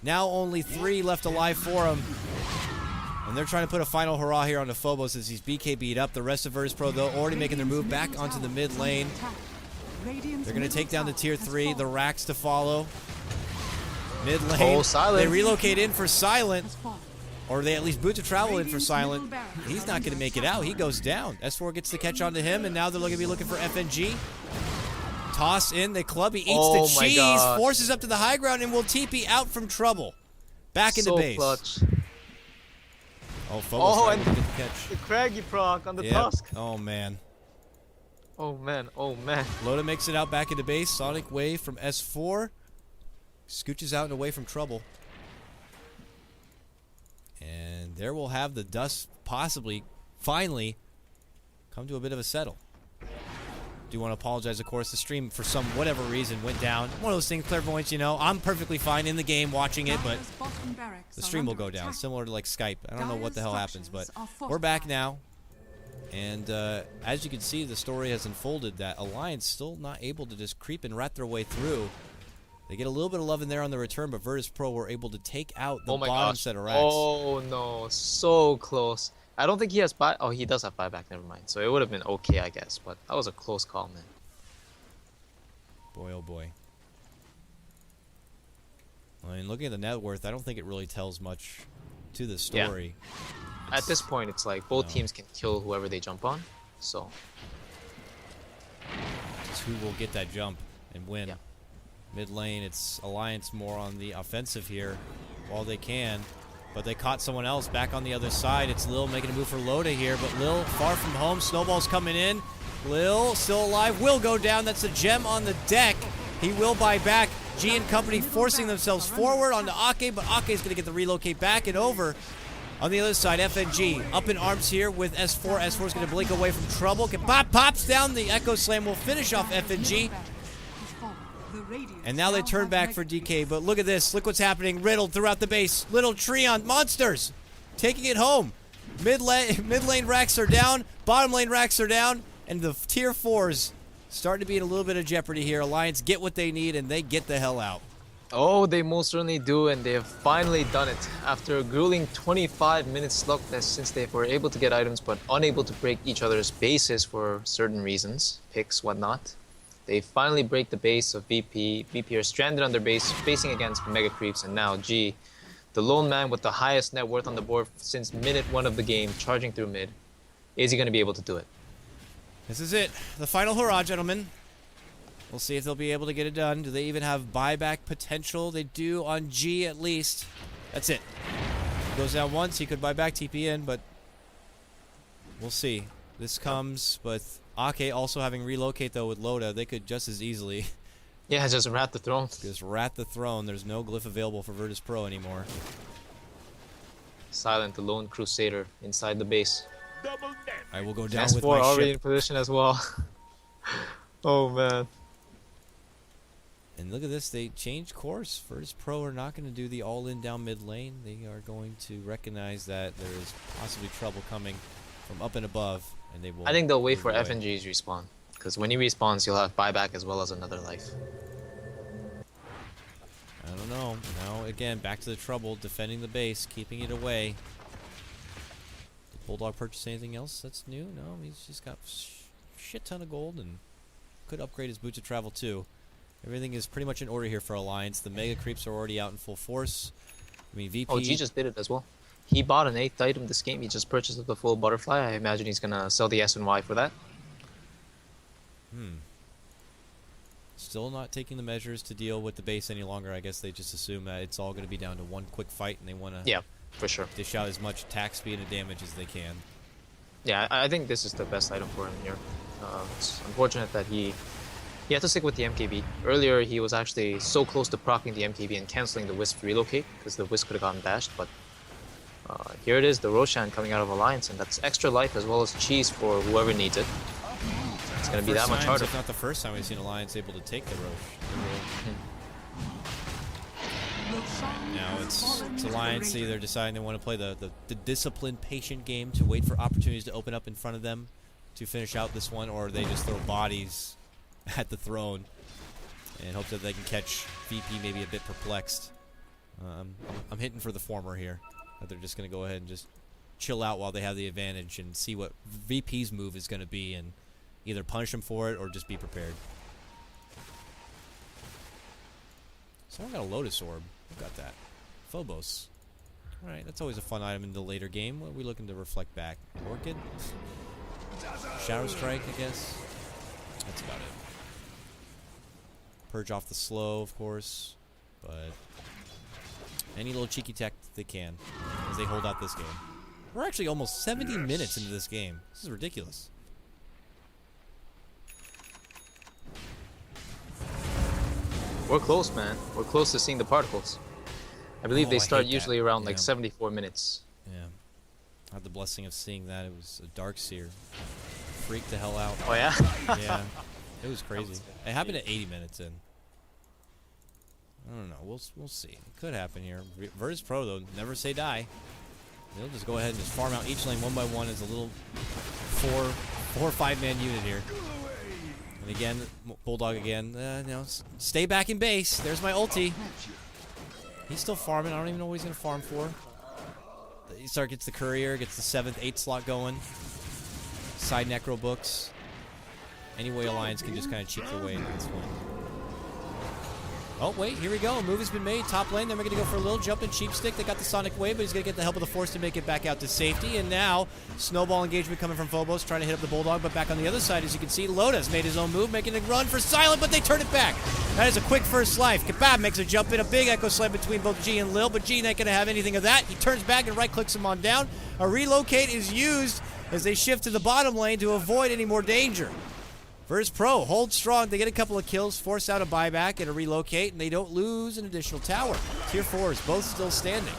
Now only 3 left alive for them. And they're trying to put a final hurrah here on the Phobos as he's BKB'd up. The rest of Virtus Pro, though, already making their move back onto the mid lane. They're going to take down the tier 3, the racks to follow. Mid lane, oh, Silent. They relocate in for Silent, or they at least boot to travel in for Silent. He's not going to make it out. He goes down. S4 gets the catch onto him, and now they're going to be looking for FNG. Toss in the club. He eats Oh the my cheese, gosh. forces up to the high ground, and will TP out from trouble. Back into So base. clutch. Oh, Phobos Oh, not and able to get the catch. the craggy proc on the Yep. tusk. Oh, man. Oh man, oh man. Loda makes it out back into base. Sonic Wave from S4. Scooches out and away from trouble. And there we'll have the dust possibly, finally, come to a bit of a settle. Do want to apologize, of course. The stream, for some whatever reason, went down. One of those things, Clairvoyance, you know. I'm perfectly fine in the game watching it, but the stream will go down, similar to like Skype. I don't know what the hell happens, but we're back now. And as you can see, the story has unfolded that Alliance still not able to just creep and rat their way through. They get a little bit of love in there on the return, but Virtus Pro were able to take out the bottom set of racks. Oh no, so close. I don't think he has buy. Oh, he does have buyback. Never mind. So it would have been okay, I guess. But that was a close call, man. Boy, oh boy. I mean, looking at the net worth, I don't think it really tells much to the story. At this point, it's like both teams can kill whoever they jump on. So It's who will get that jump and win. Yeah. Mid lane, it's Alliance more on the offensive here while they can. But they caught someone else back on the other side. It's Lil making a move for Loda here, but Lil far from home. Snowball's coming in. Lil still alive, will go down. That's a gem on the deck. He will buy back. G and company forcing themselves forward onto Ake, but Ake's going to get the relocate back and over. On the other side, FNG up in arms here with S4. S4's going to blink away from trouble. Pops down. The Echo Slam will finish off FNG. And now they turn back for DK, but look at this. Look what's happening. Riddled throughout the base. Little Treon monsters taking it home. Mid lane racks are down. Bottom lane racks are down. And the tier 4s starting to be in a little bit of jeopardy here. Alliance get what they need, and they get the hell out. Oh, they most certainly do, and they have finally done it. After a grueling 25-minute slugfest since they were able to get items but unable to break each other's bases for certain reasons, picks, whatnot. They finally break the base of VP. VP are stranded on their base, facing against Mega Creeps, and now G, the lone man with the highest net worth on the board since minute 1 of the game, charging through mid. Is he going to be able to do it? This is it. The final hurrah, gentlemen. We'll see if they'll be able to get it done. Do they even have buyback potential? They do on G at least. That's it. Goes down once. He could buy back TP in, but we'll see. This comes with Ake also having relocate, though, with Loda. They could just as easily Yeah, just rat the throne. just rat the throne. There's no glyph available for Virtus Pro anymore. Silent, the lone crusader inside the base. I will go down S4 with my already in ship. position as well. Oh man. And look at this. They changed course. Virtus Pro are not going to do the all-in down mid lane. They are going to recognize that there is possibly trouble coming from up and above. And they will. I think they'll wait for move away. FNG's respawn. Because when he respawns, he'll have buyback as well as another life. I don't know. Now, again, back to the trouble. Defending the base. Keeping it away. Did Bulldog purchase anything else that's new? No, he's just got shit ton of gold and could upgrade his boots of travel too. Everything is pretty much in order here for Alliance. The Mega Creeps are already out in full force. I mean, VP... Oh, G just did it as well. He bought an 8th item this game. He just purchased the full butterfly. I imagine he's going to sell the S and Y for that. Still not taking the measures to deal with the base any longer. I guess they just assume that it's all going to be down to one quick fight, and they want to Yeah, for sure. dish out as much attack speed and damage as they can. Yeah, I think this is the best item for him here. It's unfortunate that he had to stick with the MKB. Earlier, he was actually so close to proccing the MKB and canceling the Wisp relocate, because the Wisp could have gotten dashed, but here it is, the Roshan coming out of Alliance, and that's extra life as well as cheese for whoever needs it. It's going to be that much harder. If not the first time we've seen Alliance able to take the Roche. Now it's Alliance either deciding they want to play the disciplined, patient game to wait for opportunities to open up in front of them to finish out this one, or they just throw bodies at the throne and hope that they can catch VP maybe a bit perplexed. I'm hitting for the former here. That they're just going to go ahead and just chill out while they have the advantage and see what VP's move is going to be and either punish him for it or just be prepared. Someone got a Lotus Orb. Who got that? Phobos. Alright, that's always a fun item in the later game. What are we looking to reflect back? Orchid? Shadow Strike, I guess? That's about it. Purge off the slow, of course. But any little cheeky tech they can as they hold out this game. We're actually almost 70 minutes into this game. This is ridiculous. We're close, man. We're close to seeing the particles. I believe they start usually around like 74 minutes. Yeah. I had the blessing of seeing that. It was a dark seer. Freaked the hell out. Oh, yeah? Yeah. It was crazy. It happened at 80 minutes in. I don't know. We'll see. It could happen here. Virtus Pro, though, never say die. They'll just go ahead and just farm out each lane one by one as a little 4 or 5 man unit here. And again, Bulldog again. Stay back in base. There's my ulti. He's still farming. I don't even know what he's going to farm for. He gets the courier, gets the 7th, 8th slot going. Side necro books. Anyway, Alliance can just kind of cheat their way into this one. Oh, wait, here we go. A move has been made. Top lane, then we're going to go for a little jump and cheap stick. They got the Sonic Wave, but he's going to get the help of the Force to make it back out to safety. And now, snowball engagement coming from Phobos, trying to hit up the Bulldog. But back on the other side, as you can see, Loda's made his own move, making a run for Silent, but they turn it back. That is a quick first life. Kebab makes a jump in, a big Echo Slam between both G and Lil, but G ain't going to have anything of that. He turns back and right-clicks him on down. A relocate is used as they shift to the bottom lane to avoid any more danger. Virtus Pro hold strong. They get a couple of kills, force out a buyback and a relocate, and they don't lose an additional tower. Tier 4s, both still standing.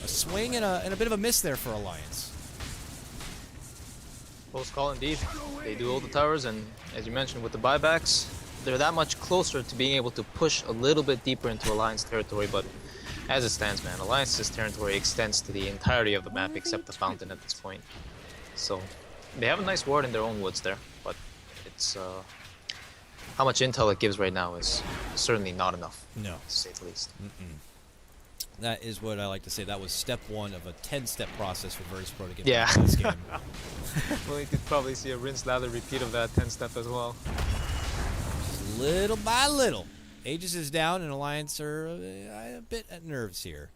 A swing and a bit of a miss there for Alliance. Close call indeed. They do hold the towers, and as you mentioned with the buybacks, they're that much closer to being able to push a little bit deeper into Alliance territory, but as it stands, man, Alliance's territory extends to the entirety of the map except the fountain at this point. So they have a nice ward in their own woods there, but it's how much intel it gives right now is certainly not enough. No. To say the least. That is what I like to say. That was step 1 of a 10-step process for Virtus Pro to get Yeah. back to this game. Well, you could probably see a rinse lather repeat of that 10-step as well. Just little by little. Aegis is down, and Alliance are a bit at nerves here.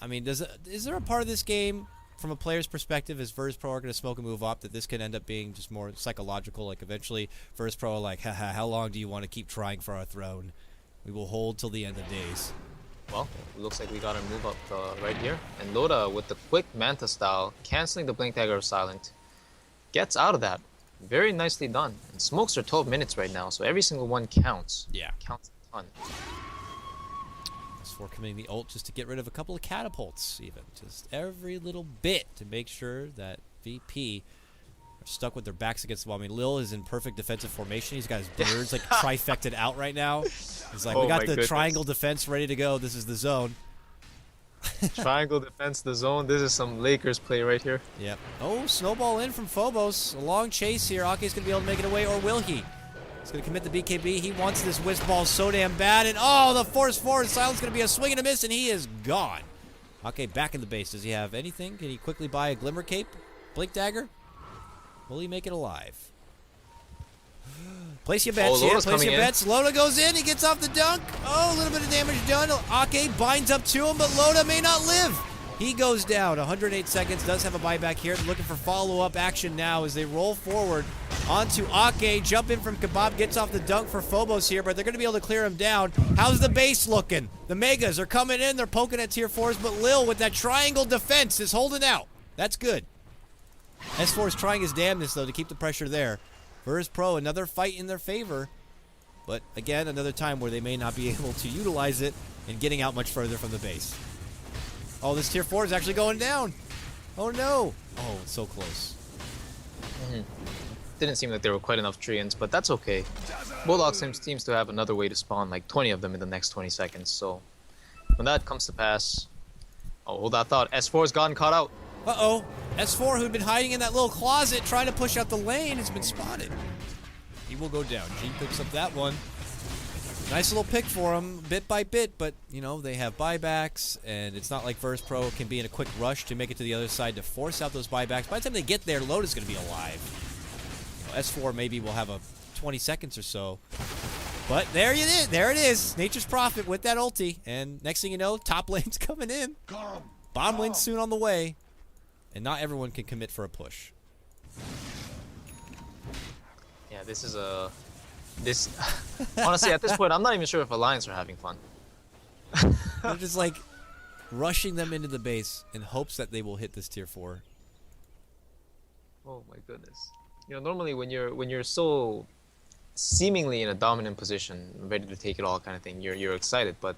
I mean, is there a part of this game, from a player's perspective, as Virtus Pro are going to smoke and move up, that this could end up being just more psychological? Like, eventually, Virtus Pro are like, haha, how long do you want to keep trying for our throne? We will hold till the end of days. Well, it looks like we got a move up right here. And Dota, with the quick Manta style, canceling the Blink Dagger of Silent, gets out of that. Very nicely done. And smokes are 12 minutes right now, so every single one counts. Yeah. Counts a ton. For committing the ult just to get rid of a couple of catapults, even. Just every little bit to make sure that VP are stuck with their backs against the wall. I mean, Lil is in perfect defensive formation. He's got his birds like trifected out right now. He's like, we got the triangle defense ready to go. This is the zone. Triangle defense, the zone. This is some Lakers play right here. Yep. Oh, snowball in from Phobos. A long chase here. Ake's going to be able to make it away, or will he? He's going to commit the BKB. He wants this whisk ball so damn bad. And oh, the force forward. Silent's going to be a swing and a miss, and he is gone. Ake back in the base. Does he have anything? Can he quickly buy a Glimmer Cape? Blink Dagger? Will he make it alive? Place your bets. Loda's Place your in. bets. Loda goes in. He gets off the dunk. Oh, a little bit of damage done. Ake binds up to him, but Loda may not live. He goes down. 108 seconds. Does have a buyback here. They're looking for follow-up action now as they roll forward onto Ake. Jump in from Kebab. Gets off the dunk for Phobos here, but they're going to be able to clear him down. How's the base looking? The Megas are coming in. They're poking at tier 4s, but Lil with that triangle defense is holding out. That's good. S4 is trying his damnedest, though, to keep the pressure there. Virtus Pro, another fight in their favor. But, again, another time where they may not be able to utilize it in getting out much further from the base. Oh, this tier 4 is actually going down. Oh, no. Oh, it's so close. Didn't seem like there were quite enough Treants, but that's okay. Bulldog seems to have another way to spawn, like 20 of them in the next 20 seconds, so when that comes to pass... Oh, hold that thought. S4's gotten caught out. Uh-oh. S4, who'd been hiding in that little closet trying to push out the lane, has been spotted. He will go down. G picks up that one. Nice little pick for him, bit by bit, but, you know, they have buybacks, and it's not like Virtus Pro can be in a quick rush to make it to the other side to force out those buybacks. By the time they get there, Loda's going to be alive. You know, S4 maybe will have a 20 seconds or so. But there it is. There it is. Nature's Prophet with that ulti. And next thing you know, top lane's coming in. Bottom lane's soon on the way. And not everyone can commit for a push. Yeah, this is a This, honestly, at this point, I'm not even sure if Alliance are having fun. They're just like rushing them into the base in hopes that they will hit this tier 4. Oh my goodness. You know, normally when you're so seemingly in a dominant position, ready to take it all kind of thing, you're excited, but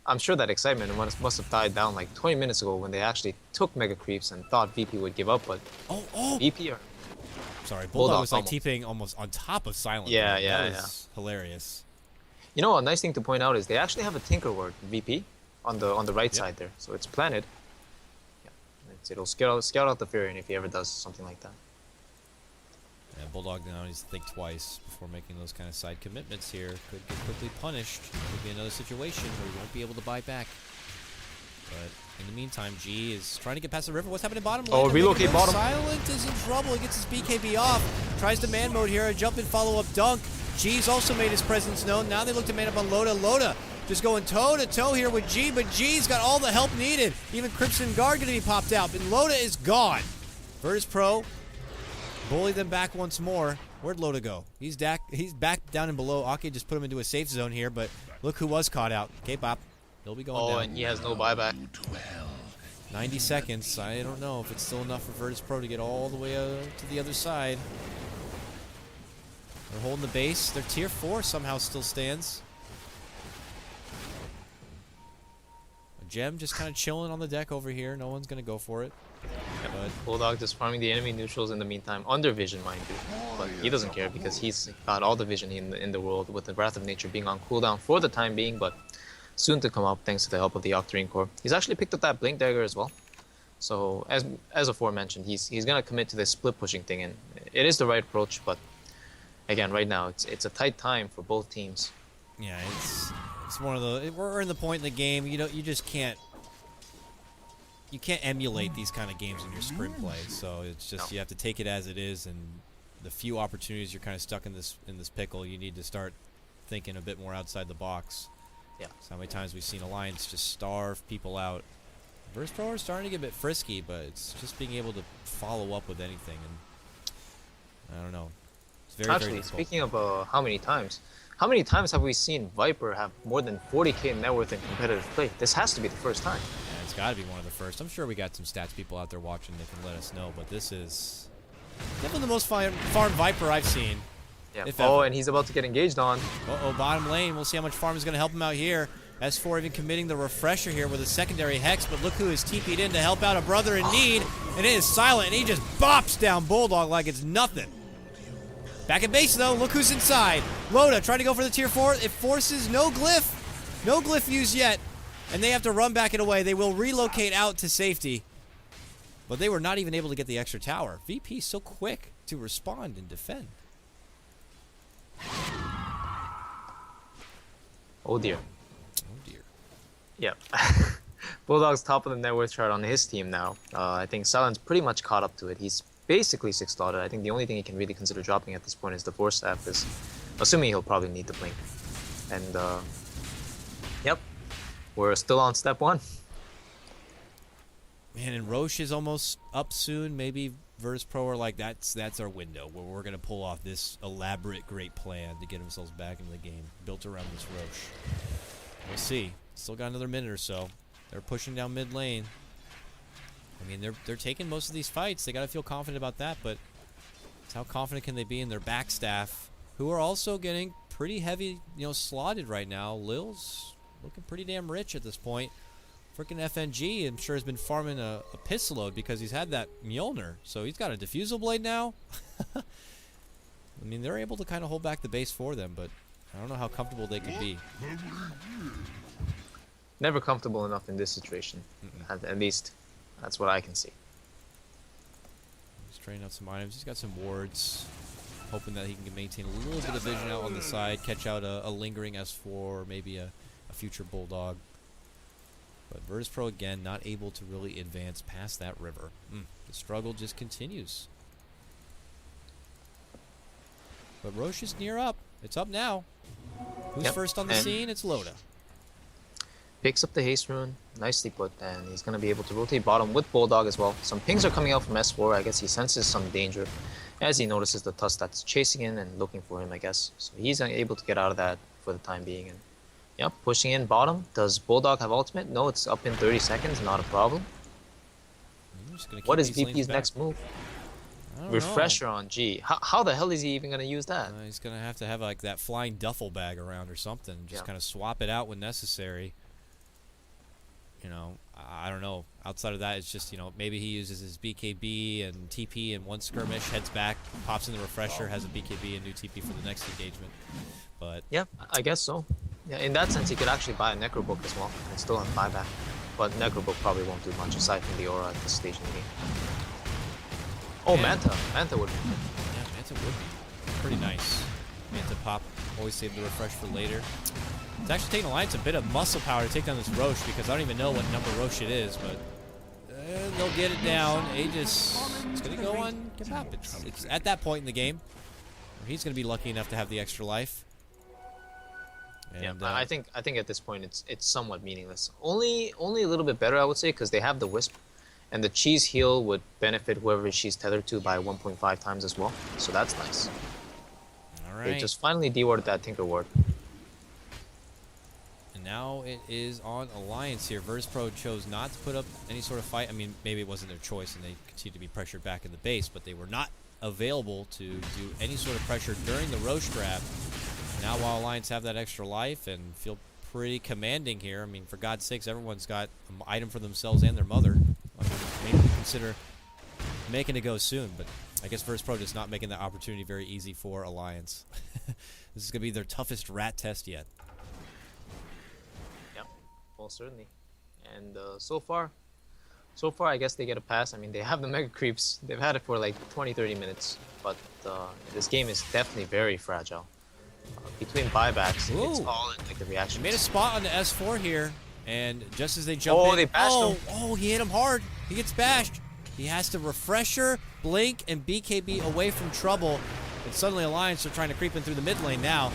I'm sure that excitement must have died down like 20 minutes ago when they actually took mega creeps and thought VP would give up, but VP are... Sorry, Bulldog was like TPing almost on top of Silent. Yeah, that was hilarious. You know, a nice thing to point out is they actually have a Tinker Ward VP on the right side there, so it's planted. Yeah, it'll scout out the Furion if he ever does something like that. Yeah, Bulldog now needs to think twice before making those kind of side commitments here. Could get quickly punished. Could be another situation where he won't be able to buy back. But in the meantime, G is trying to get past the river. What's happening bottom lane? Oh, relocate bottom. Silent is in trouble. He gets his BKB off. Tries to man mode here. A jump and follow-up dunk. G's also made his presence known. Now they look to man up on Loda. Loda just going toe-to-toe here with G, but G's got all the help needed. Even Crimson Guard going to be popped out, and Loda is gone. Virtus Pro bully them back once more. Where'd Loda go? He's back down and below. Ake just put him into a safe zone here, but look who was caught out. K-Pop. He'll be going down. Oh, and he has no buyback. 90 seconds. I don't know if it's still enough for Virtus Pro to get all the way to the other side. They're holding the base. Their tier 4 somehow still stands. A Gem just kind of chilling on the deck over here. No one's going to go for it. But Bulldog just farming the enemy neutrals in the meantime, under vision, mind you. But he doesn't care because he's got all the vision in the world, with the Wrath of Nature being on cooldown for the time being, but soon to come up thanks to the help of the Octarine Core. He's actually picked up that Blink Dagger as well. So as aforementioned, he's gonna commit to this split pushing thing, and it is the right approach. But again, right now it's a tight time for both teams. Yeah, it's one of the we're in the point in the game. You just can't emulate these kind of games in your screenplay. So it's just you have to take it as it is, and the few opportunities you're kind of stuck in this pickle, you need to start thinking a bit more outside the box. Yeah. So how many times we've seen Alliance just starve people out. Virtus Pro are starting to get a bit frisky, but it's just being able to follow up with anything, and I don't know. It's very, actually, very difficult. speaking of how many times have we seen Viper have more than 40k net worth in competitive play? This has to be the first time. Yeah, it's got to be one of the first. I'm sure we got some stats people out there watching that can let us know, but this is definitely the most farm Viper I've seen. Yeah. Oh, and he's about to get engaged on. Uh-oh, bottom lane. We'll see how much farm is going to help him out here. S4 even committing the refresher here with a secondary Hex, but look who is TP'd in to help out a brother in need, and it is Silent, and he just bops down Bulldog like it's nothing. Back at base, though. Look who's inside. Loda trying to go for the tier 4. It forces no glyph. No glyph used yet, and they have to run back it away. They will relocate out to safety, but they were not even able to get the extra tower. VP so quick to respond and defend. Oh dear. Oh dear. Yeah. Bulldog's top of the net worth chart on his team now. I think Silent's pretty much caught up to it. He's basically 6 slotted. I think the only thing he can really consider dropping at this point is the Force Staff, is assuming he'll probably need the Blink. And yep, we're still on step 1. Man, and Roche is almost up soon. Maybe Virtus Pro are like, that's our window where we're going to pull off this elaborate great plan to get themselves back into the game, built around this Roche. We'll see. Still got another minute or so. They're pushing down mid lane. I mean, they're taking most of these fights. They got to feel confident about that, but how confident can they be in their back staff, who are also getting pretty heavy, slotted right now. Lil's looking pretty damn rich at this point. Freaking FNG, I'm sure, has been farming a piss load because he's had that Mjolnir. So he's got a Diffusal Blade now. I mean, they're able to kind of hold back the base for them, but I don't know how comfortable they could be. Never comfortable enough in this situation. At least, that's what I can see. He's training out some items. He's got some wards. Hoping that he can maintain a little bit of vision out on the side, catch out a lingering S4, or maybe a future Bulldog. But Virtus Pro, again, not able to really advance past that river. The struggle just continues. But Roche is near up. It's up now. Who's first on the scene? It's Loda. Picks up the haste rune, nicely put, and he's gonna be able to rotate bottom with Bulldog as well. Some pings are coming out from S4. I guess he senses some danger as he notices the Tusk that's chasing in and looking for him, I guess. So he's able to get out of that for the time being. And yep, pushing in bottom. Does Bulldog have ultimate? No, it's up in 30 seconds, not a problem. What is VP's next move? Refresher on G. How the hell is he even gonna use that? He's gonna have to have like that flying duffel bag around or something. Just kind of swap it out when necessary. You know, I don't know. Outside of that, it's just, you know, maybe he uses his BKB and TP in one skirmish, heads back, pops in the refresher, has a BKB and new TP for the next engagement. But yeah, I guess so. Yeah, in that sense, he could actually buy a Necro Book as well and still have buyback. But Necro Book probably won't do much aside from the aura at this stage in the game. Oh, Manta. Manta would be good. Yeah, Manta would be pretty nice. Manta pop, always save the refresh for later. It's actually taking Alliance a bit of muscle power to take down this Roche because I don't even know what number Roche it is, but they'll get it down. Aegis is going to go on Kebab. It's at that point in the game where he's going to be lucky enough to have the extra life. And, yeah, I think at this point it's somewhat meaningless. Only a little bit better, I would say, because they have the Wisp, and the Cheese heal would benefit whoever she's tethered to by 1.5 times as well. So that's nice. All right. They just finally dewarded that Tinker Ward. And now it is on Alliance here. Virtus.pro chose not to put up any sort of fight. I mean, maybe it wasn't their choice and they continued to be pressured back in the base, but they were not available to do any sort of pressure during the Roche grab. Now while Alliance have that extra life and feel pretty commanding here, I mean, for God's sakes, everyone's got an item for themselves and their mother. I mean, maybe consider making it go soon, but I guess Virtus.pro just not making that opportunity very easy for Alliance. This is going to be their toughest rat test yet. Well, certainly. And so far, I guess they get a pass. I mean, they have the Mega Creeps. They've had it for like 20-30 minutes. But this game is definitely very fragile. Between buybacks, it's all in like the reaction. Made a spot on the S4 here, and just as they jump in, they bashed him. Oh, he hit him hard. He gets bashed. He has to refresher, blink, and BKB away from trouble. And suddenly Alliance are trying to creep in through the mid lane now.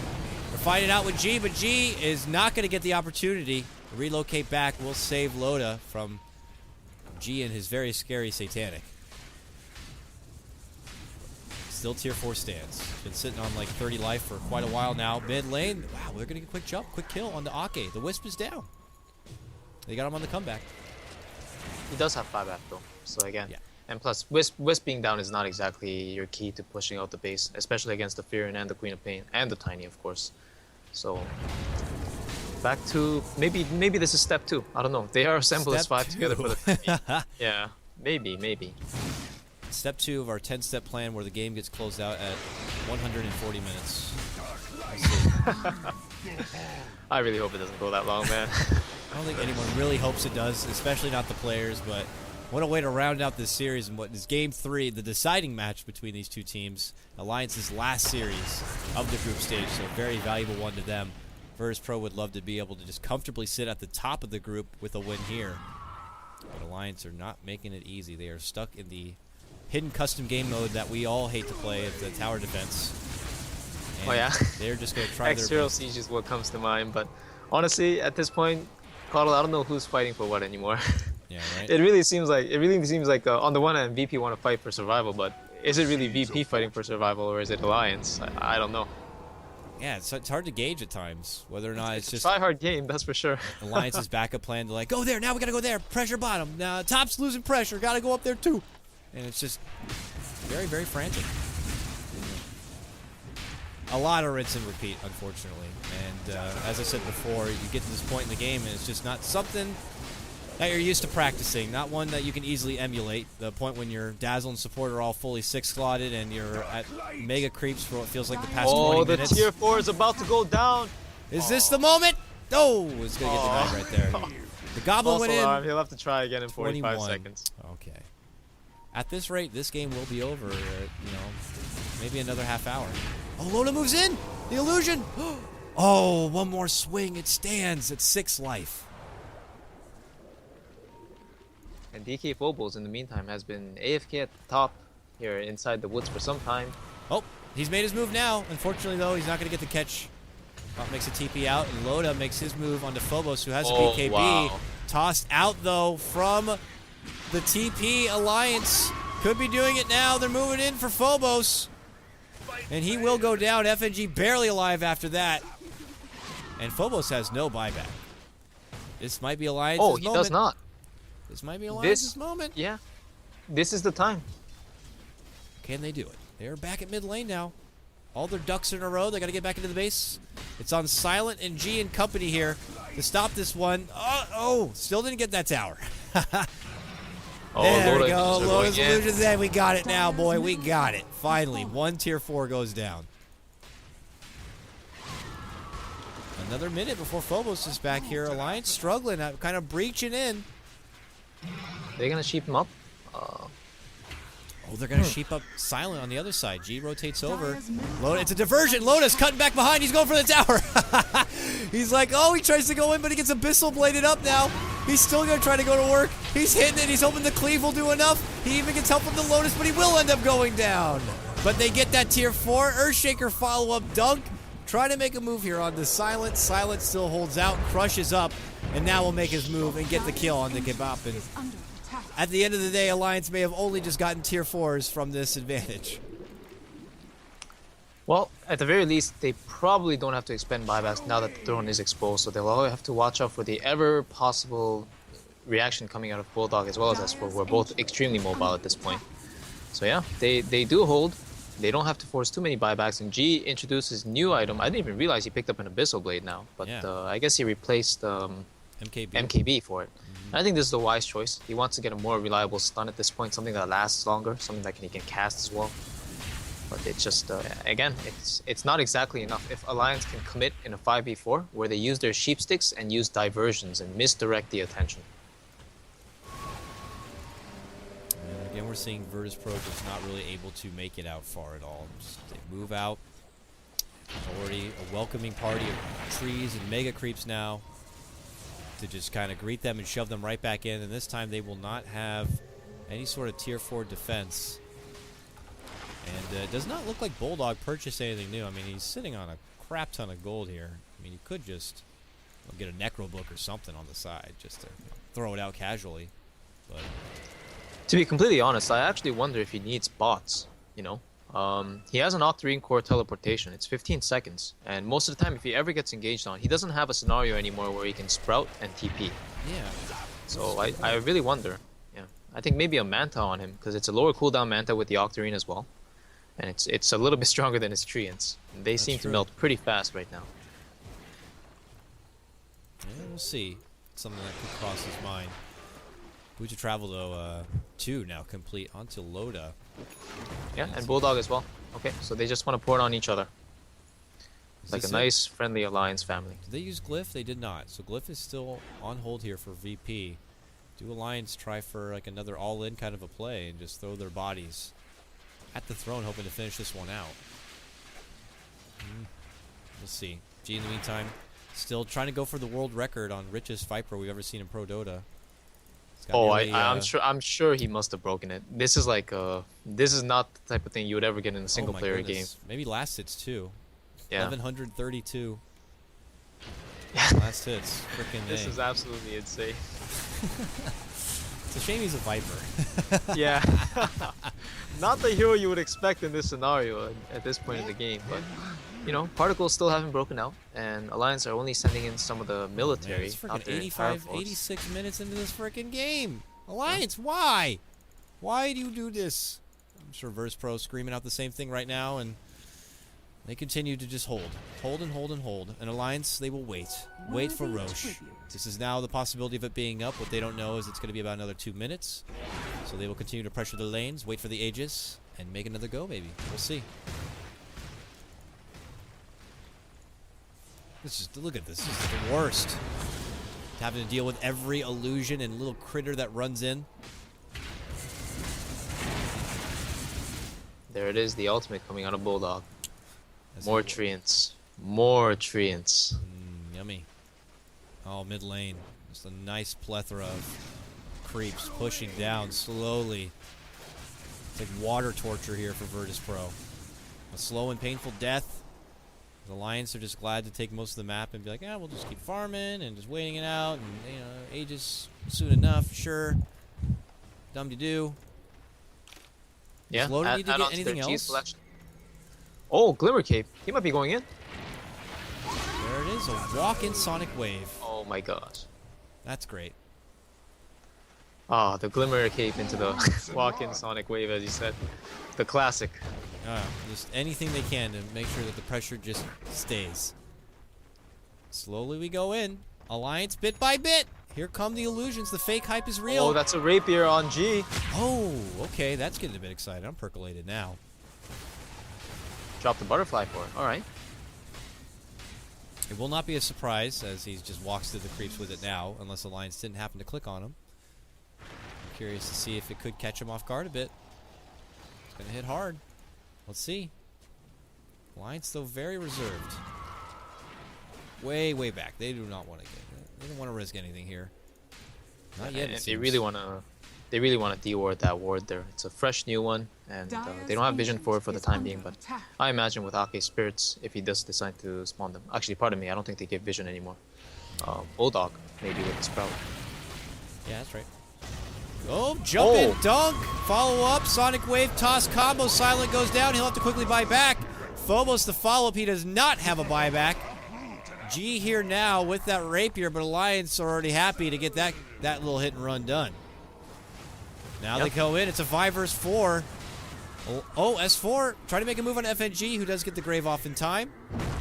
They're fighting out with G, but G is not going to get the opportunity. Relocate back will save Loda from G and his very scary Satanic. Still tier 4 stands. Been sitting on like 30 life for quite a while now. Mid lane, wow, they're going to get a quick jump, quick kill on the Ake. The Wisp is down. They got him on the comeback. He does have buyback though, so again. Yeah. And plus, Wisp being down is not exactly your key to pushing out the base, especially against the Furion and the Queen of Pain, and the Tiny, of course. So, back to maybe this is step 2. I don't know. They are assembled as 5 together for the yeah, maybe. Step 2 of our 10-step plan where the game gets closed out at 140 minutes. I really hope it doesn't go that long, man. I don't think anyone really hopes it does, especially not the players, but what a way to round out this series and what is Game 3, the deciding match between these two teams. Alliance's last series of the group stage, so a very valuable one to them. Virtus.pro would love to be able to just comfortably sit at the top of the group with a win here. But Alliance are not making it easy. They are stuck in the hidden custom game mode that we all hate to play at the tower defense. And oh yeah? They're just going to try their Exterior best. Siege is what comes to mind, but honestly, at this point, KotL, I don't know who's fighting for what anymore. Yeah, right? It really seems like on the one hand, VP want to fight for survival, but is it really VP fighting for survival or is it Alliance? I don't know. Yeah, it's hard to gauge at times whether or not it's just a try-hard game, that's for sure. Alliance's backup plan to like, go there, now we gotta go there, pressure bottom, now top's losing pressure, gotta go up there too. And it's just very, very frantic. A lot of rinse and repeat, unfortunately. And as I said before, you get to this point in the game and it's just not something that you're used to practicing, not one that you can easily emulate. The point when your Dazzle and support are all fully 6-slotted and you're at mega creeps for what feels like the past 20 minutes. Oh, the tier 4 is about to go down. Is this the moment? Oh, it's going to get denied right there. The Goblin went in. He'll have to try again in 45 seconds. Okay. At this rate, this game will be over, maybe another half hour. Oh, Loda moves in! The illusion! Oh, one more swing. It stands at 6 life. And DK Phobos, in the meantime, has been AFK at the top here inside the woods for some time. Oh, he's made his move now. Unfortunately, though, he's not going to get the catch Pop makes a TP out, and Loda makes his move onto Phobos, who has a Oh, BKB. wow. Tossed out, though, from the TP Alliance. Could be doing it now. They're moving in for Phobos. And he will go down. FNG barely alive after that. And Phobos has no buyback. This might be Alliance's moment. Oh, he does not. This might be Alliance's moment. Yeah. This is the time. Can they do it? They're back at mid lane now. All their ducks in a row. They got to get back into the base. It's on Silent and G and company here to stop this one. Oh, still didn't get that tower. There we go. Loda's Illusions in. We got it now, boy. We got it. Finally, one tier 4 goes down. Another minute before Phobos is back here. Alliance struggling, kind of breaching in. They're going to sheep him up. Oh, they're going to sheep up Silent on the other side. G rotates over. Loda, it's a diversion. Loda's cutting back behind. He's going for the tower. He's like, oh, he tries to go in, but he gets Abyssal bladed up now. He's still going to try to go to work. He's hitting it. He's hoping the cleave will do enough. He even gets help from the Lotus, but he will end up going down. But they get that tier 4. Earthshaker follow-up dunk. Trying to make a move here on the Silent. Silent still holds out, crushes up, and now will make his move and get the kill on the Kebab. And at the end of the day, Alliance may have only just gotten tier 4s from this advantage. Well, at the very least, they probably don't have to expend buybacks now that the throne is exposed, so they'll all have to watch out for the ever possible reaction coming out of Bulldog as well as S4. We're both extremely mobile at this point. So yeah, they do hold. They don't have to force too many buybacks, and G introduces new item. I didn't even realize he picked up an Abyssal Blade now, but yeah. I guess he replaced MKB for it. I think this is the wise choice. He wants to get a more reliable stun at this point, something that lasts longer, something that he can cast as well. But it's just, again, it's not exactly enough. If Alliance can commit in a 5v4, where they use their sheep sticks and use diversions and misdirect the attention. And again, we're seeing Virtus Pro just not really able to make it out far at all. Just, they move out. There's already a welcoming party of trees and mega creeps now to just kind of greet them and shove them right back in. And this time they will not have any sort of tier 4 defense. And it does not look like Bulldog purchased anything new. I mean, he's sitting on a crap ton of gold here. I mean, you could just get a Necro book or something on the side just to throw it out casually. But to be completely honest, I actually wonder if he needs bots, you know? He has an Octarine Core teleportation. It's 15 seconds. And most of the time, if he ever gets engaged on, he doesn't have a scenario anymore where he can sprout and TP. yeah. So I really wonder. Yeah, I think maybe a Manta on him, because it's a lower cooldown Manta with the Octarine as well. And it's a little bit stronger than his Treants. They seem to melt pretty fast right now. Yeah, we'll see. Something that could cross his mind. Boots of Travel, though, 2 now complete onto Loda. Yeah, and Bulldog as well. Okay, so they just want to pour it on each other. It's like a nice, friendly Alliance family. Did they use Glyph? They did not. So Glyph is still on hold here for VP. Do Alliance try for like another all-in kind of a play and just throw their bodies at the throne, hoping to finish this one out? We'll see. G, in the meantime, still trying to go for the world record on richest Viper we've ever seen in Pro Dota. Oh, nearly, I'm sure he must have broken it. This is like this is not the type of thing you would ever get in a single player game. Maybe last hits too. Yeah. 1132. Last hits. Freaking This is absolutely insane. It's a shame he's a Viper. Yeah. Not the hero you would expect in this scenario at this point in the game, but you know, Particles still haven't broken out, and Alliance are only sending in some of the military. It's freaking 85, 86 minutes into this freaking game. Alliance, why? Why do you do this? I'm sure Verse Pro screaming out the same thing right now, and they continue to just hold. Hold and hold and hold. And Alliance, they will wait. Wait for Roche. This is now the possibility of it being up. What they don't know is it's going to be about another 2 minutes. So they will continue to pressure the lanes, wait for the Aegis, and make another go, maybe. We'll see. Look at this. This is the worst. Having to deal with every illusion and little critter that runs in. There it is, the ultimate coming out of Bulldog. More Treants. More Treants. Yummy. Oh, mid lane. Just a nice plethora of creeps pushing down slowly. It's like water torture here for Virtus Pro. A slow and painful death. The Alliance are just glad to take most of the map and be like, yeah, we'll just keep farming and just waiting it out, and ages soon enough, sure. Dumb to do. Yeah. Does Loda need to add get on to anything their G else? selection. Oh, Glimmer Cape. He might be going in. There it is, a walk-in Sonic Wave. Oh my gosh. That's great. Ah, the Glimmer Cape into the walk-in Sonic Wave, as you said. The classic. Just anything they can to make sure that the pressure just stays. Slowly we go in. Alliance bit by bit. Here come the illusions. The fake hype is real. Oh, that's a rapier on G. Oh, okay. That's getting a bit excited. I'm percolated now. Drop the butterfly for it. All right. It will not be a surprise as he just walks through the creeps with it now, unless Alliance didn't happen to click on him. Curious to see if it could catch him off guard a bit. It's going to hit hard. Let's see. Alliance, though, very reserved. Way, way back. They do not want to get. They don't want to risk anything here. Not yet. And they really want to. They really want to de-ward that ward there. It's a fresh new one, and they don't have vision for it for the time being. But I imagine with Ake's spirits, if he does decide to spawn them, actually, pardon me, I don't think they give vision anymore. Bulldog maybe with the sprout. Yeah, that's right. Oh, jump in, dunk, follow up, Sonic Wave, toss combo, Silent goes down, he'll have to quickly buy back. Phobos the follow-up, he does not have a buyback. G here now with that rapier, but Alliance are already happy to get that little hit and run done. Now they go in, it's a 5 versus 4. Oh, S4, try to make a move on FNG, who does get the grave off in time.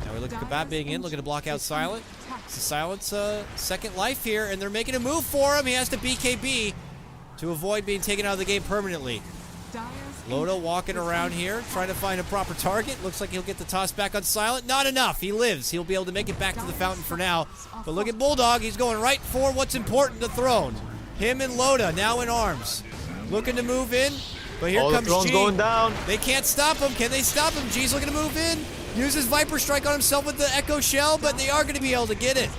Now we look at Kebab being in, looking to block out Silent. It's the Silent's second life here, and they're making a move for him. He has to BKB to avoid being taken out of the game permanently. Loda walking around here, trying to find a proper target. Looks like he'll get the toss back on Silent. Not enough. He lives. He'll be able to make it back to the fountain for now. But look at Bulldog. He's going right for what's important, the throne. Him and Loda now in arms. Looking to move in. But here comes the throne's G. going down. They can't stop him. Can they stop him? G's looking to move in. Uses Viper Strike on himself with the Echo Shell, but they are going to be able to get it.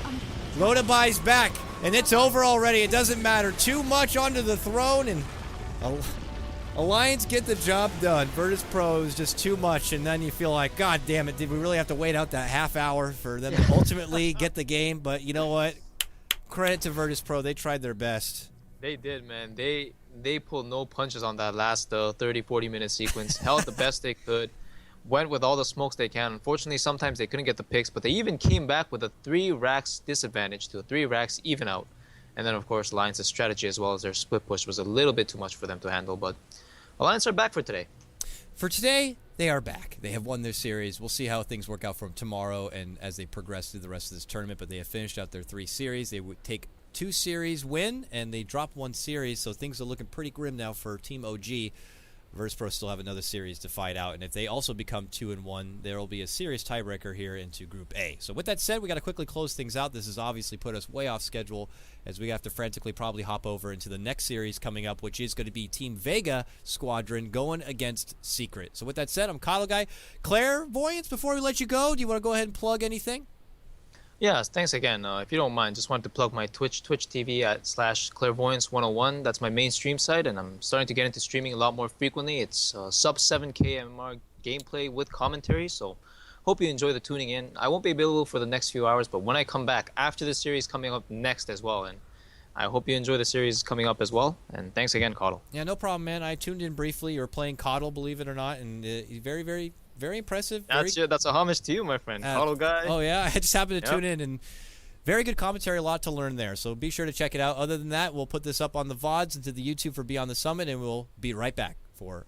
Loda buys back. And it's over already. It doesn't matter. Too much onto the throne, and Alliance get the job done. Virtus Pro is just too much, and then you feel like, God damn it, did we really have to wait out that half hour for them to ultimately get the game? But you know what? Credit to Virtus Pro. They tried their best. They did, man. They pulled no punches on that last 30-40 minute sequence. Held the best they could. Went with all the smokes they can. Unfortunately, sometimes they couldn't get the picks, but they even came back with a 3 racks disadvantage to a 3 racks even out. And then, of course, Alliance's strategy as well as their split push was a little bit too much for them to handle. But Alliance are back for today. For today, they are back. They have won their series. We'll see how things work out for them tomorrow and as they progress through the rest of this tournament. But they have finished out their 3 series. They would take 2 series win, and they dropped 1 series. So things are looking pretty grim now for Team OG. Virtus Pro still have another series to fight out, and if they also become 2-1, there will be a serious tiebreaker here into Group A. So with that said, we got to quickly close things out. This has obviously put us way off schedule as we have to frantically probably hop over into the next series coming up, which is going to be Team Vega Squadron going against Secret. So with that said, I'm KotLGuy Clairvoyance. Before we let you go, do you want to go ahead and plug anything? Yes, thanks again. If you don't mind, just wanted to plug my Twitch TV at /Clairvoyance101. That's my main stream site, and I'm starting to get into streaming a lot more frequently. It's sub 7K MMR gameplay with commentary, so hope you enjoy the tuning in. I won't be available for the next few hours, but when I come back after the series coming up next as well, and I hope you enjoy the series coming up as well. And thanks again, Kotl. Yeah, no problem, man. I tuned in briefly. You were playing Kotl, believe it or not, and very, very, very impressive. That's a homage to you, my friend. KotLGuy. Oh, yeah. I just happened to tune in, and very good commentary, a lot to learn there. So be sure to check it out. Other than that, we'll put this up on the VODs and to the YouTube for Beyond the Summit, and we'll be right back for